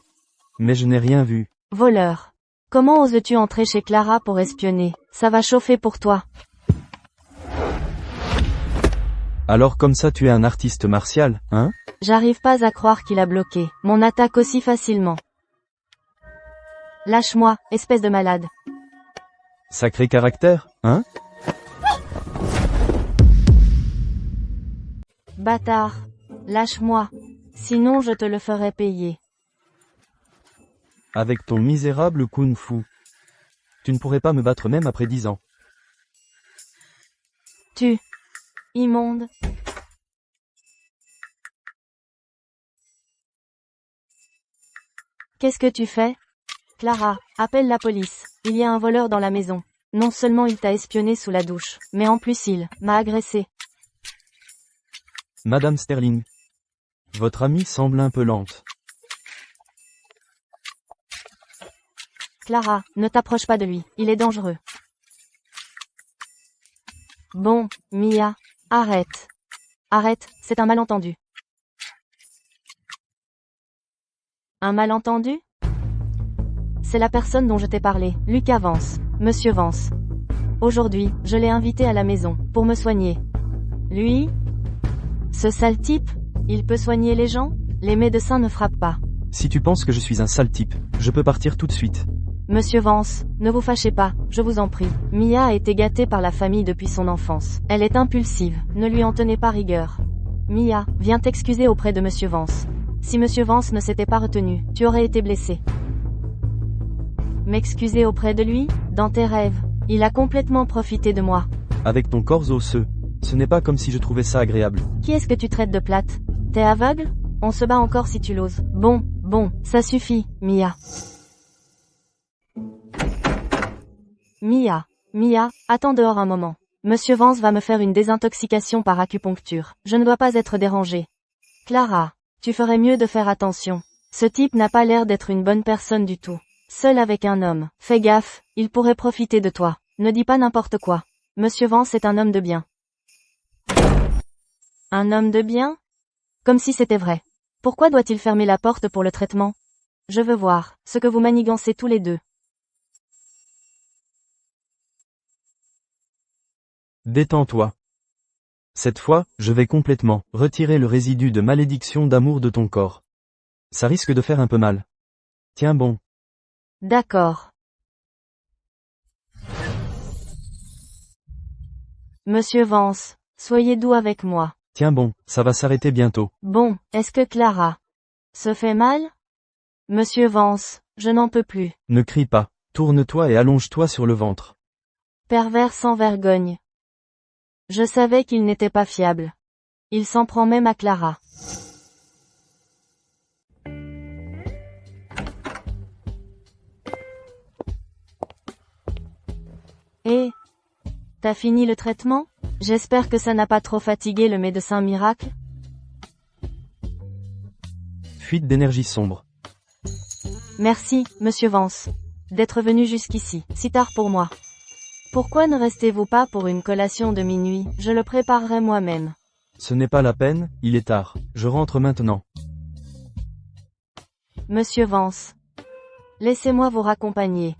Mais je n'ai rien vu. Voleur. Comment oses-tu entrer chez Clara pour espionner? Ça va chauffer pour toi. Alors comme ça tu es un artiste martial, hein? J'arrive pas à croire qu'il a bloqué mon attaque aussi facilement. Lâche-moi, espèce de malade. Sacré caractère, hein? Bâtard. Lâche-moi. Sinon je te le ferai payer. Avec ton misérable kung-fu. Tu ne pourrais pas me battre même après 10 ans. Tu. Immonde. Qu'est-ce que tu fais? Clara, appelle la police. Il y a un voleur dans la maison. Non seulement il t'a espionné sous la douche, mais en plus il m'a agressé. Madame Sterling. Votre amie semble un peu lente. Clara, ne t'approche pas de lui, il est dangereux. Bon, Mia, arrête. Arrête, c'est un malentendu. Un malentendu? C'est la personne dont je t'ai parlé, Lucas Vance, Monsieur Vance. Aujourd'hui, je l'ai invité à la maison, pour me soigner. Lui? Ce sale type? Il peut soigner les gens? Les médecins ne frappent pas. Si tu penses que je suis un sale type, je peux partir tout de suite. Monsieur Vance, ne vous fâchez pas, je vous en prie. Mia a été gâtée par la famille depuis son enfance. Elle est impulsive, ne lui en tenez pas rigueur. Mia, viens t'excuser auprès de Monsieur Vance. Si Monsieur Vance ne s'était pas retenu, tu aurais été blessé. M'excuser auprès de lui? Dans tes rêves. Il a complètement profité de moi. Avec ton corps osseux, ce n'est pas comme si je trouvais ça agréable. Qui est-ce que tu traites de plate? T'es aveugle? On se bat encore si tu l'oses. Bon, ça suffit, Mia. Mia, attends dehors un moment. Monsieur Vance va me faire une désintoxication par acupuncture. Je ne dois pas être dérangée. Clara, tu ferais mieux de faire attention. Ce type n'a pas l'air d'être une bonne personne du tout. Seul avec un homme. Fais gaffe, il pourrait profiter de toi. Ne dis pas n'importe quoi. Monsieur Vance est un homme de bien. Un homme de bien? Comme si c'était vrai. Pourquoi doit-il fermer la porte pour le traitement? Je veux voir ce que vous manigancez tous les deux. Détends-toi. Cette fois, je vais complètement retirer le résidu de malédiction d'amour de ton corps. Ça risque de faire un peu mal. Tiens bon. D'accord. Monsieur Vance, soyez doux avec moi. Tiens bon, ça va s'arrêter bientôt. Bon, est-ce que Clara se fait mal? Monsieur Vance, je n'en peux plus. Ne crie pas. Tourne-toi et allonge-toi sur le ventre. Pervers sans vergogne. Je savais qu'il n'était pas fiable. Il s'en prend même à Clara. Et t'as fini le traitement? J'espère que ça n'a pas trop fatigué le médecin miracle. Fuite d'énergie sombre. Merci, Monsieur Vance, d'être venu jusqu'ici, si tard pour moi. Pourquoi ne restez-vous pas pour une collation de minuit? Je le préparerai moi-même. Ce n'est pas la peine, il est tard. Je rentre maintenant. Monsieur Vance, laissez-moi vous raccompagner.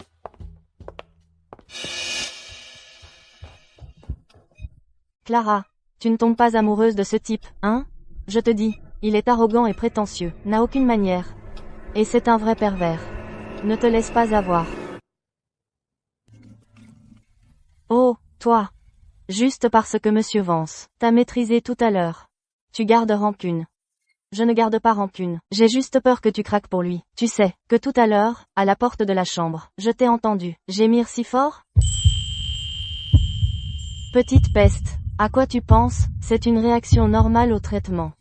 Clara, tu ne tombes pas amoureuse de ce type, hein? Je te dis, il est arrogant et prétentieux, n'a aucune manière. Et c'est un vrai pervers. Ne te laisse pas avoir. Oh, toi. Juste parce que Monsieur Vance t'a maîtrisé tout à l'heure. Tu gardes rancune. Je ne garde pas rancune, j'ai juste peur que tu craques pour lui. Tu sais, que tout à l'heure, à la porte de la chambre, je t'ai entendu gémir si fort? Petite peste, à quoi tu penses? C'est une réaction normale au traitement.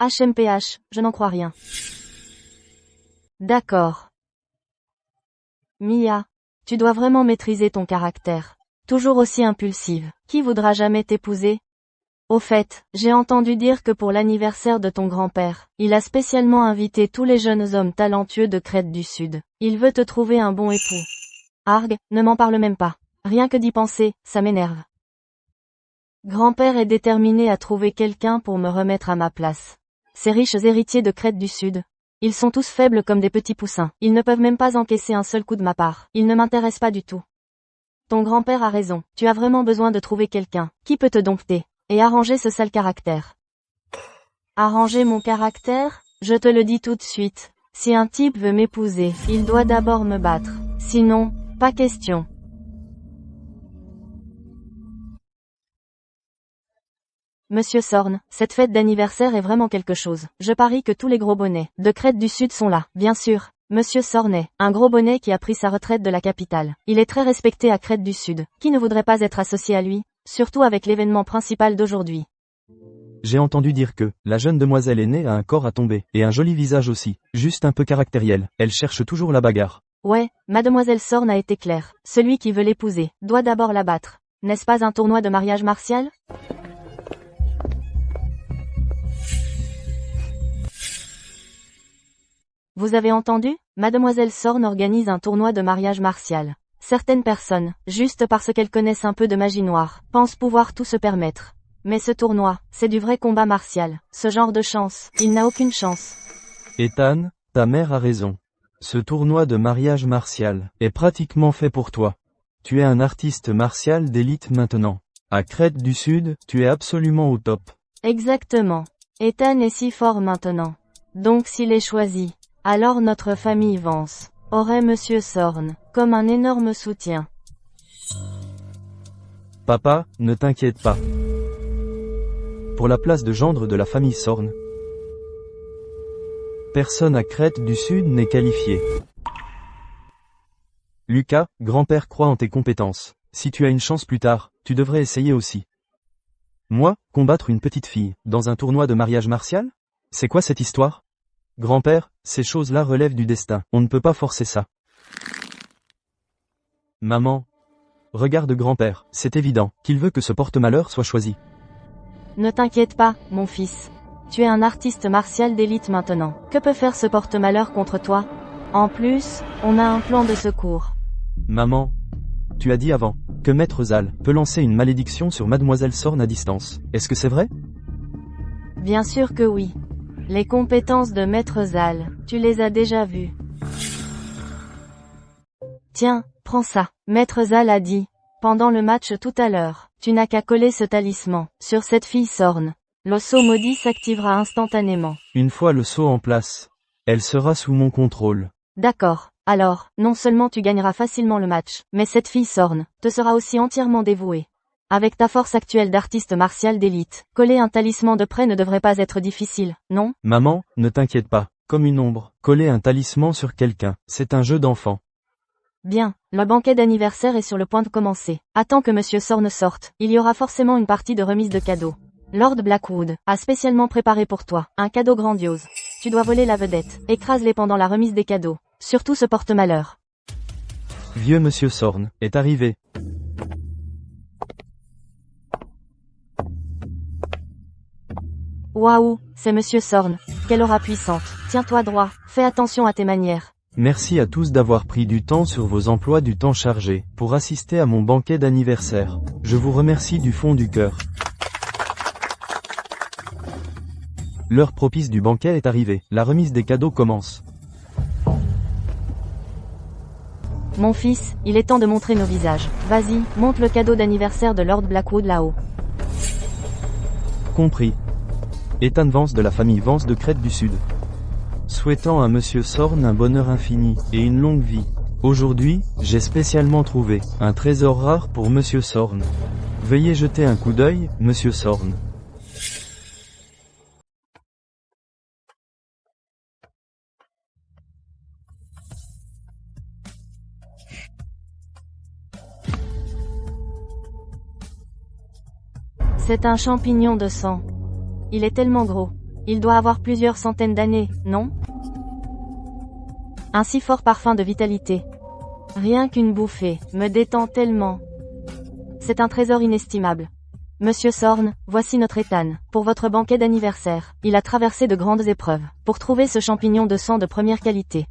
HMPH, je n'en crois rien. D'accord. Mia, tu dois vraiment maîtriser ton caractère. Toujours aussi impulsive. Qui voudra jamais t'épouser? Au fait, j'ai entendu dire que pour l'anniversaire de ton grand-père, il a spécialement invité tous les jeunes hommes talentueux de Crète du Sud. Il veut te trouver un bon époux. Arg, ne m'en parle même pas. Rien que d'y penser, ça m'énerve. Grand-père est déterminé à trouver quelqu'un pour me remettre à ma place. Ces riches héritiers de Crète du Sud. Ils sont tous faibles comme des petits poussins. Ils ne peuvent même pas encaisser un seul coup de ma part. Ils ne m'intéressent pas du tout. Ton grand-père a raison. Tu as vraiment besoin de trouver quelqu'un qui peut te dompter et arranger ce sale caractère. Arranger mon caractère? Je te le dis tout de suite. Si un type veut m'épouser, il doit d'abord me battre. Sinon, pas question. Monsieur Sorn, cette fête d'anniversaire est vraiment quelque chose. Je parie que tous les gros bonnets de Crète du Sud sont là, bien sûr. Monsieur Sornet, un gros bonnet qui a pris sa retraite de la capitale. Il est très respecté à Crète du Sud. Qui ne voudrait pas être associé à lui, surtout avec l'événement principal d'aujourd'hui? J'ai entendu dire que la jeune demoiselle aînée a un corps à tomber, et un joli visage aussi, juste un peu caractériel. Elle cherche toujours la bagarre. Ouais, mademoiselle Sorn a été claire. Celui qui veut l'épouser doit d'abord la battre. N'est-ce pas un tournoi de mariage martial? Vous avez entendu? Mademoiselle Sorn organise un tournoi de mariage martial. Certaines personnes, juste parce qu'elles connaissent un peu de magie noire, pensent pouvoir tout se permettre. Mais ce tournoi, c'est du vrai combat martial. Ce genre de chance, il n'a aucune chance. Ethan, ta mère a raison. Ce tournoi de mariage martial est pratiquement fait pour toi. Tu es un artiste martial d'élite maintenant. À Crète du Sud, tu es absolument au top. Exactement. Ethan est si fort maintenant. Donc s'il est choisi, alors notre famille Vance aurait Monsieur Sorn comme un énorme soutien. Papa, ne t'inquiète pas. Pour la place de gendre de la famille Sorn, personne à Crète du Sud n'est qualifié. Lucas, grand-père croit en tes compétences. Si tu as une chance plus tard, tu devrais essayer aussi. Moi, combattre une petite fille, dans un tournoi de mariage martial? C'est quoi cette histoire? Grand-père, ces choses-là relèvent du destin, on ne peut pas forcer ça. Maman. Regarde grand-père, c'est évident, qu'il veut que ce porte-malheur soit choisi. Ne t'inquiète pas, mon fils. Tu es un artiste martial d'élite maintenant. Que peut faire ce porte-malheur contre toi? En plus, on a un plan de secours. Maman. Tu as dit avant, que Maître Zal peut lancer une malédiction sur Mademoiselle Sorn à distance. Est-ce que c'est vrai? Bien sûr que oui. Les compétences de Maître Zal, tu les as déjà vues. Tiens, prends ça. Maître Zal a dit, pendant le match tout à l'heure, tu n'as qu'à coller ce talisman sur cette fille Sorn. L'osso maudit s'activera instantanément. Une fois le sceau en place, elle sera sous mon contrôle. D'accord. Alors, non seulement tu gagneras facilement le match, mais cette fille Sorn te sera aussi entièrement dévouée. Avec ta force actuelle d'artiste martial d'élite, coller un talisman de près ne devrait pas être difficile, non? Maman, ne t'inquiète pas. Comme une ombre, coller un talisman sur quelqu'un, c'est un jeu d'enfant. Bien, le banquet d'anniversaire est sur le point de commencer. Attends que Monsieur Sorn sorte, il y aura forcément une partie de remise de cadeaux. Lord Blackwood a spécialement préparé pour toi un cadeau grandiose. Tu dois voler la vedette, écrase-les pendant la remise des cadeaux. Surtout ce porte-malheur. Vieux Monsieur Sorn est arrivé. Waouh, c'est Monsieur Sorn. Quelle aura puissante. Tiens-toi droit, fais attention à tes manières. Merci à tous d'avoir pris du temps sur vos emplois du temps chargés pour assister à mon banquet d'anniversaire. Je vous remercie du fond du cœur. L'heure propice du banquet est arrivée. La remise des cadeaux commence. Mon fils, il est temps de montrer nos visages. Vas-y, monte le cadeau d'anniversaire de Lord Blackwood là-haut. Compris. Ethan Vance de la famille Vance de Crète du Sud. Souhaitant à Monsieur Sorn un bonheur infini et une longue vie. Aujourd'hui, j'ai spécialement trouvé un trésor rare pour Monsieur Sorn. Veuillez jeter un coup d'œil, Monsieur Sorn. C'est un champignon de sang. Il est tellement gros. Il doit avoir plusieurs centaines d'années, non? Un si fort parfum de vitalité. Rien qu'une bouffée me détend tellement. C'est un trésor inestimable. Monsieur Sorn, voici notre Ethan, pour votre banquet d'anniversaire. Il a traversé de grandes épreuves pour trouver ce champignon de sang de première qualité.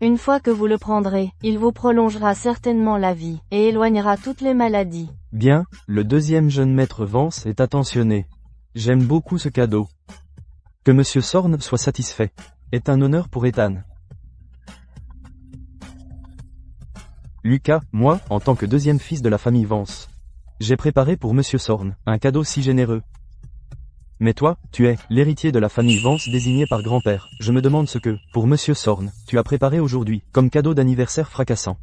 Une fois que vous le prendrez, il vous prolongera certainement la vie et éloignera toutes les maladies. Bien, le deuxième jeune maître Vance est attentionné. J'aime beaucoup ce cadeau. Que Monsieur Sorn soit satisfait. Est un honneur pour Ethan. Lucas, moi, en tant que deuxième fils de la famille Vance, j'ai préparé pour Monsieur Sorn un cadeau si généreux. Mais toi, tu es l'héritier de la famille Vance désigné par grand-père. Je me demande ce que, pour Monsieur Sorn, tu as préparé aujourd'hui, comme cadeau d'anniversaire fracassant.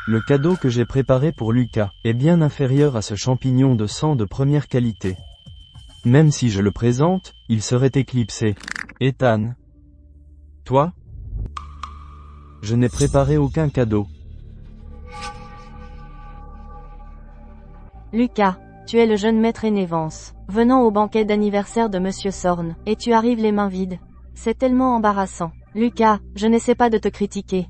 Le cadeau que j'ai préparé pour Lucas est bien inférieur à ce champignon de sang de première qualité. Même si je le présente, il serait éclipsé. Ethan. Toi? Je n'ai préparé aucun cadeau. Lucas, tu es le jeune maître aîné Vance, venant au banquet d'anniversaire de Monsieur Sorn, et tu arrives les mains vides. C'est tellement embarrassant. Lucas, je n'essaie pas de te critiquer.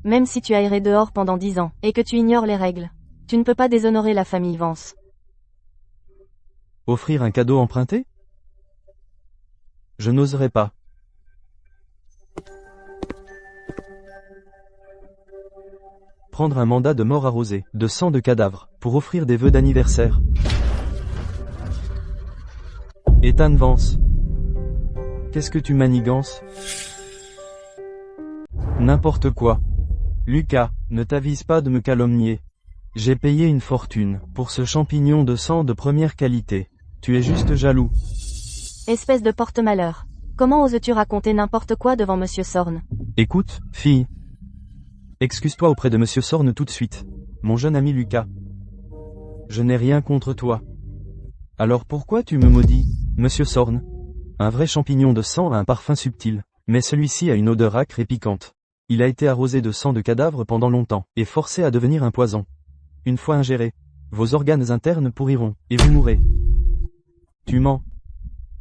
Même si tu as erré dehors pendant 10 ans, et que tu ignores les règles. Tu ne peux pas déshonorer la famille Vance. Offrir un cadeau emprunté? Je n'oserais pas. Prendre un mandat de mort arrosé, de sang de cadavre, pour offrir des vœux d'anniversaire. Ethan Vance. Qu'est-ce que tu manigances? N'importe quoi. Lucas, ne t'avise pas de me calomnier. J'ai payé une fortune, pour ce champignon de sang de première qualité. Tu es juste jaloux. Espèce de porte-malheur. Comment oses-tu raconter n'importe quoi devant Monsieur Sorn? Écoute, fille. Excuse-toi auprès de Monsieur Sorn tout de suite. Mon jeune ami Lucas. Je n'ai rien contre toi. Alors pourquoi tu me maudis, Monsieur Sorn? Un vrai champignon de sang a un parfum subtil, mais celui-ci a une odeur âcre et piquante. Il a été arrosé de sang de cadavre pendant longtemps, et forcé à devenir un poison. Une fois ingéré, vos organes internes pourriront, et vous mourrez. Tu mens.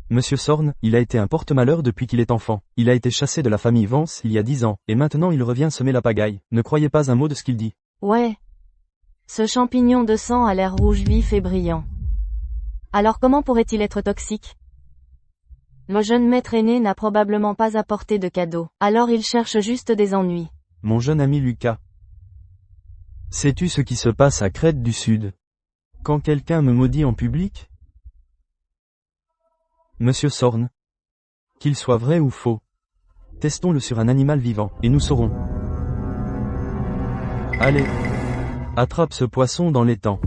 Monsieur Sorn, il a été un porte-malheur depuis qu'il est enfant. Il a été chassé de la famille Vance il y a 10 ans, et maintenant il revient semer la pagaille. Ne croyez pas un mot de ce qu'il dit. Ouais. Ce champignon de sang a l'air rouge vif et brillant. Alors comment pourrait-il être toxique? Le jeune maître aîné n'a probablement pas apporté de cadeau, alors il cherche juste des ennuis. Mon jeune ami Lucas. Sais-tu ce qui se passe à Crète du Sud? Quand quelqu'un me maudit en public? Monsieur Sorn. Qu'il soit vrai ou faux. Testons-le sur un animal vivant, et nous saurons. Allez. Attrape ce poisson dans l'étang.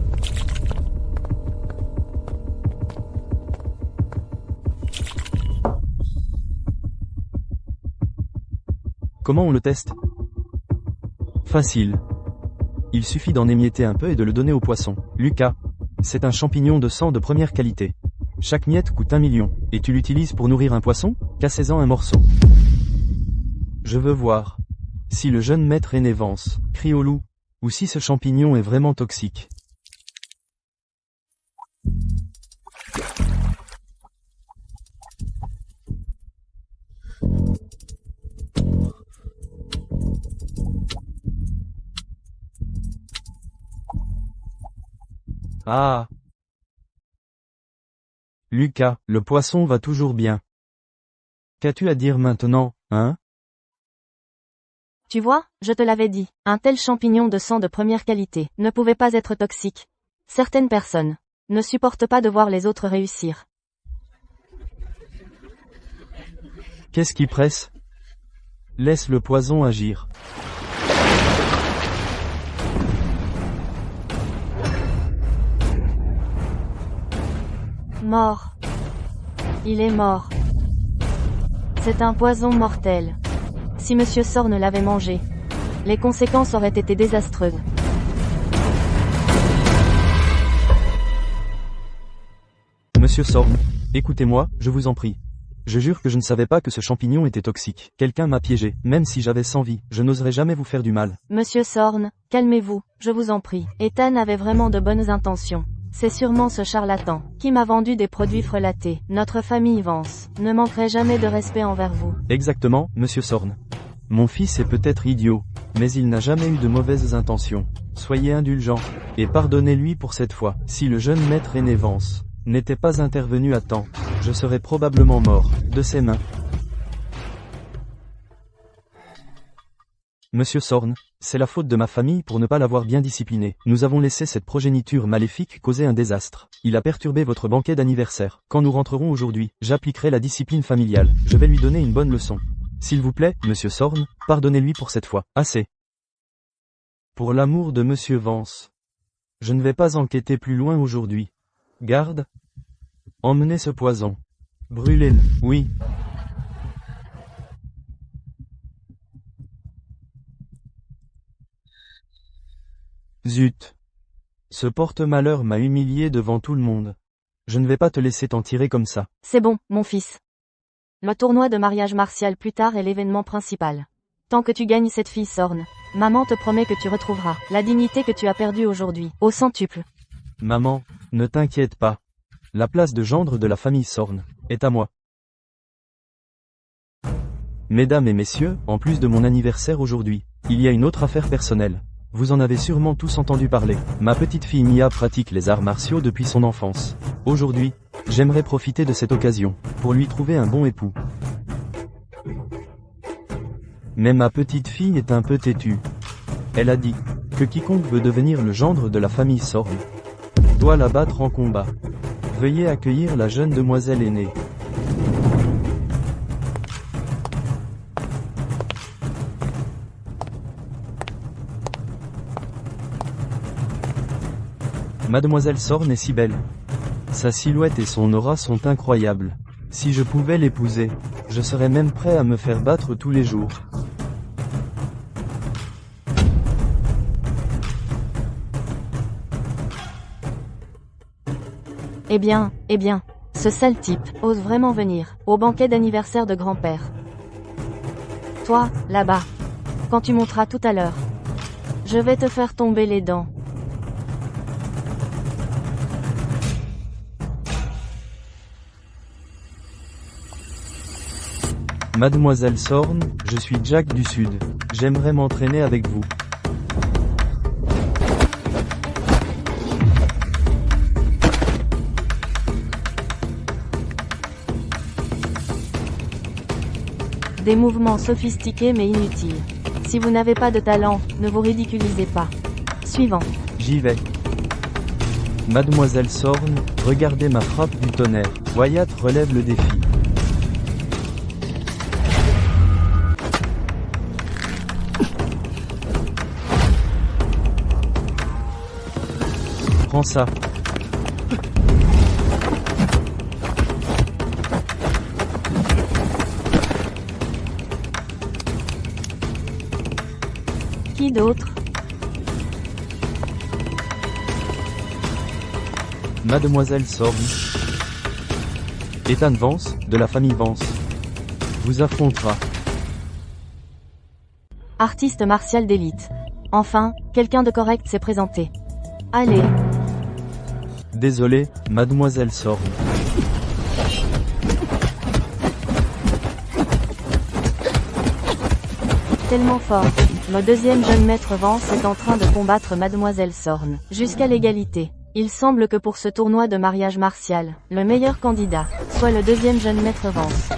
Comment on le teste? Facile. Il suffit d'en émietter un peu et de le donner au poisson. Lucas. C'est un champignon de sang de première qualité. Chaque miette coûte 1 million, et tu l'utilises pour nourrir un poisson? Cassez-en un morceau. Je veux voir. Si le jeune maître aîné Vance crie au loup, ou si ce champignon est vraiment toxique. Ah! Lucas, le poisson va toujours bien. Qu'as-tu à dire maintenant, hein? Tu vois, je te l'avais dit, un tel champignon de sang de première qualité ne pouvait pas être toxique. Certaines personnes ne supportent pas de voir les autres réussir. Qu'est-ce qui presse? Laisse le poison agir. Mort. Il est mort. C'est un poison mortel. Si Monsieur Sorn l'avait mangé, les conséquences auraient été désastreuses. Monsieur Sorn, écoutez-moi, je vous en prie. Je jure que je ne savais pas que ce champignon était toxique. Quelqu'un m'a piégé, même si j'avais 100 vies, je n'oserais jamais vous faire du mal. Monsieur Sorn, calmez-vous, je vous en prie. Ethan avait vraiment de bonnes intentions. C'est sûrement ce charlatan qui m'a vendu des produits frelatés. Notre famille Vance ne manquerait jamais de respect envers vous. Exactement, Monsieur Sorn. Mon fils est peut-être idiot, mais il n'a jamais eu de mauvaises intentions. Soyez indulgents, et pardonnez-lui pour cette fois. Si le jeune maître aîné Vance n'était pas intervenu à temps, je serais probablement mort, de ses mains. Monsieur Sorn, c'est la faute de ma famille pour ne pas l'avoir bien discipliné. Nous avons laissé cette progéniture maléfique causer un désastre. Il a perturbé votre banquet d'anniversaire. Quand nous rentrerons aujourd'hui, j'appliquerai la discipline familiale. Je vais lui donner une bonne leçon. S'il vous plaît, Monsieur Sorn, pardonnez-lui pour cette fois. Assez. Pour l'amour de Monsieur Vance. Je ne vais pas enquêter plus loin aujourd'hui. Garde. Emmenez ce poison. Brûlez-le, oui. Zut. Ce porte-malheur m'a humilié devant tout le monde. Je ne vais pas te laisser t'en tirer comme ça. C'est bon, mon fils. Le tournoi de mariage martial plus tard est l'événement principal. Tant que tu gagnes cette fille Sorn, maman te promet que tu retrouveras la dignité que tu as perdue aujourd'hui, au centuple. Maman, ne t'inquiète pas. La place de gendre de la famille Sorn est à moi. Mesdames et messieurs, en plus de mon anniversaire aujourd'hui, il y a une autre affaire personnelle. Vous en avez sûrement tous entendu parler. Ma petite fille Mia pratique les arts martiaux depuis son enfance. Aujourd'hui, j'aimerais profiter de cette occasion pour lui trouver un bon époux. Mais ma petite fille est un peu têtue. Elle a dit que quiconque veut devenir le gendre de la famille Sorn doit la battre en combat. Veuillez accueillir la jeune demoiselle aînée. Mademoiselle Sorn est si belle. Sa silhouette et son aura sont incroyables. Si je pouvais l'épouser, je serais même prêt à me faire battre tous les jours. Eh bien, ce sale type ose vraiment venir au banquet d'anniversaire de grand-père. Toi, là-bas, quand tu monteras tout à l'heure, je vais te faire tomber les dents. Mademoiselle Sorn, je suis Jack du Sud. J'aimerais m'entraîner avec vous. Des mouvements sophistiqués mais inutiles. Si vous n'avez pas de talent, ne vous ridiculisez pas. Suivant. J'y vais. Mademoiselle Sorn, regardez ma frappe du tonnerre. Wyatt relève le défi. Prends ça. Qui d'autre? Mademoiselle Sorn. Ethan Vance, de la famille Vance, vous affrontera. Artiste martial d'élite. Enfin, quelqu'un de correct s'est présenté. Allez. Désolé, Mademoiselle Sorn. Tellement fort. Le deuxième jeune maître Vance est en train de combattre Mademoiselle Sorn, jusqu'à l'égalité. Il semble que pour ce tournoi de mariage martial, le meilleur candidat soit le deuxième jeune maître Vance.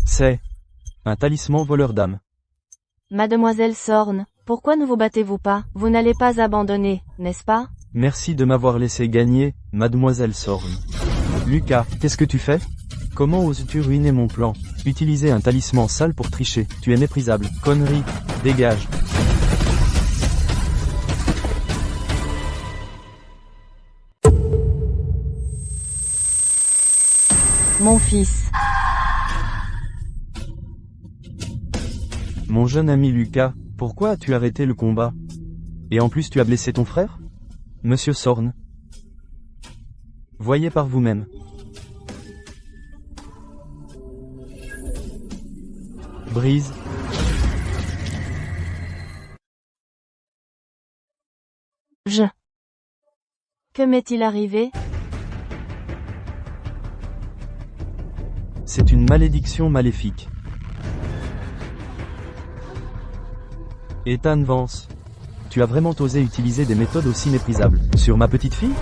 C'est un talisman voleur d'âme. Mademoiselle Sorn, pourquoi ne vous battez-vous pas? Vous n'allez pas abandonner, n'est-ce pas? Merci de m'avoir laissé gagner, Mademoiselle Sorn. Lucas, qu'est-ce que tu fais? Comment oses-tu ruiner mon plan? Utiliser un talisman sale pour tricher, tu es méprisable. Connerie, dégage. Mon fils. Mon jeune ami Lucas, pourquoi as-tu arrêté le combat? Et en plus tu as blessé ton frère? Monsieur Sorn. Voyez par vous-même. Brise. Que m'est-il arrivé? C'est une malédiction maléfique. Ethan Vance. Tu as vraiment osé utiliser des méthodes aussi méprisables sur ma petite fille?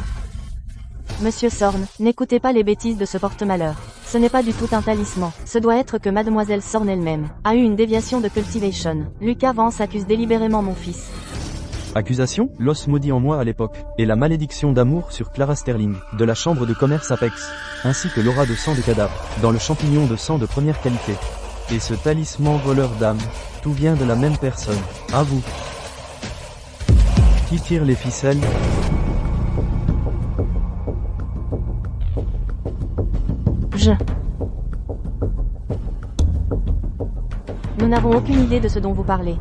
Monsieur Sorn, n'écoutez pas les bêtises de ce porte-malheur. Ce n'est pas du tout un talisman. Ce doit être que Mademoiselle Sorn elle-même a eu une déviation de cultivation. Lucas Vance accuse délibérément mon fils. Accusation, l'os maudit en moi à l'époque, et la malédiction d'amour sur Clara Sterling, de la chambre de commerce Apex, ainsi que l'aura de sang de cadavre, dans le champignon de sang de première qualité. Et ce talisman voleur d'âme, tout vient de la même personne. À vous. Qui tire les ficelles? n'avons aucune idée de ce dont vous parlez.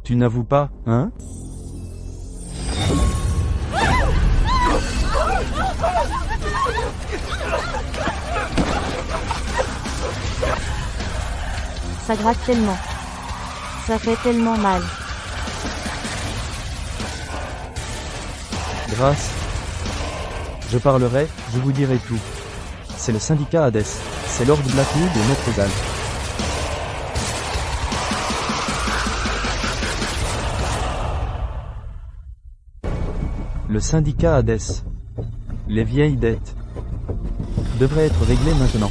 Tu n'avoues pas, hein? Ça gratte tellement. Ça fait tellement mal. Grâce. Je parlerai, je vous dirai tout. C'est le syndicat Hades. C'est Lord Blackwood et Maître Zal. Le syndicat Hades. Les vieilles dettes devraient être réglées maintenant.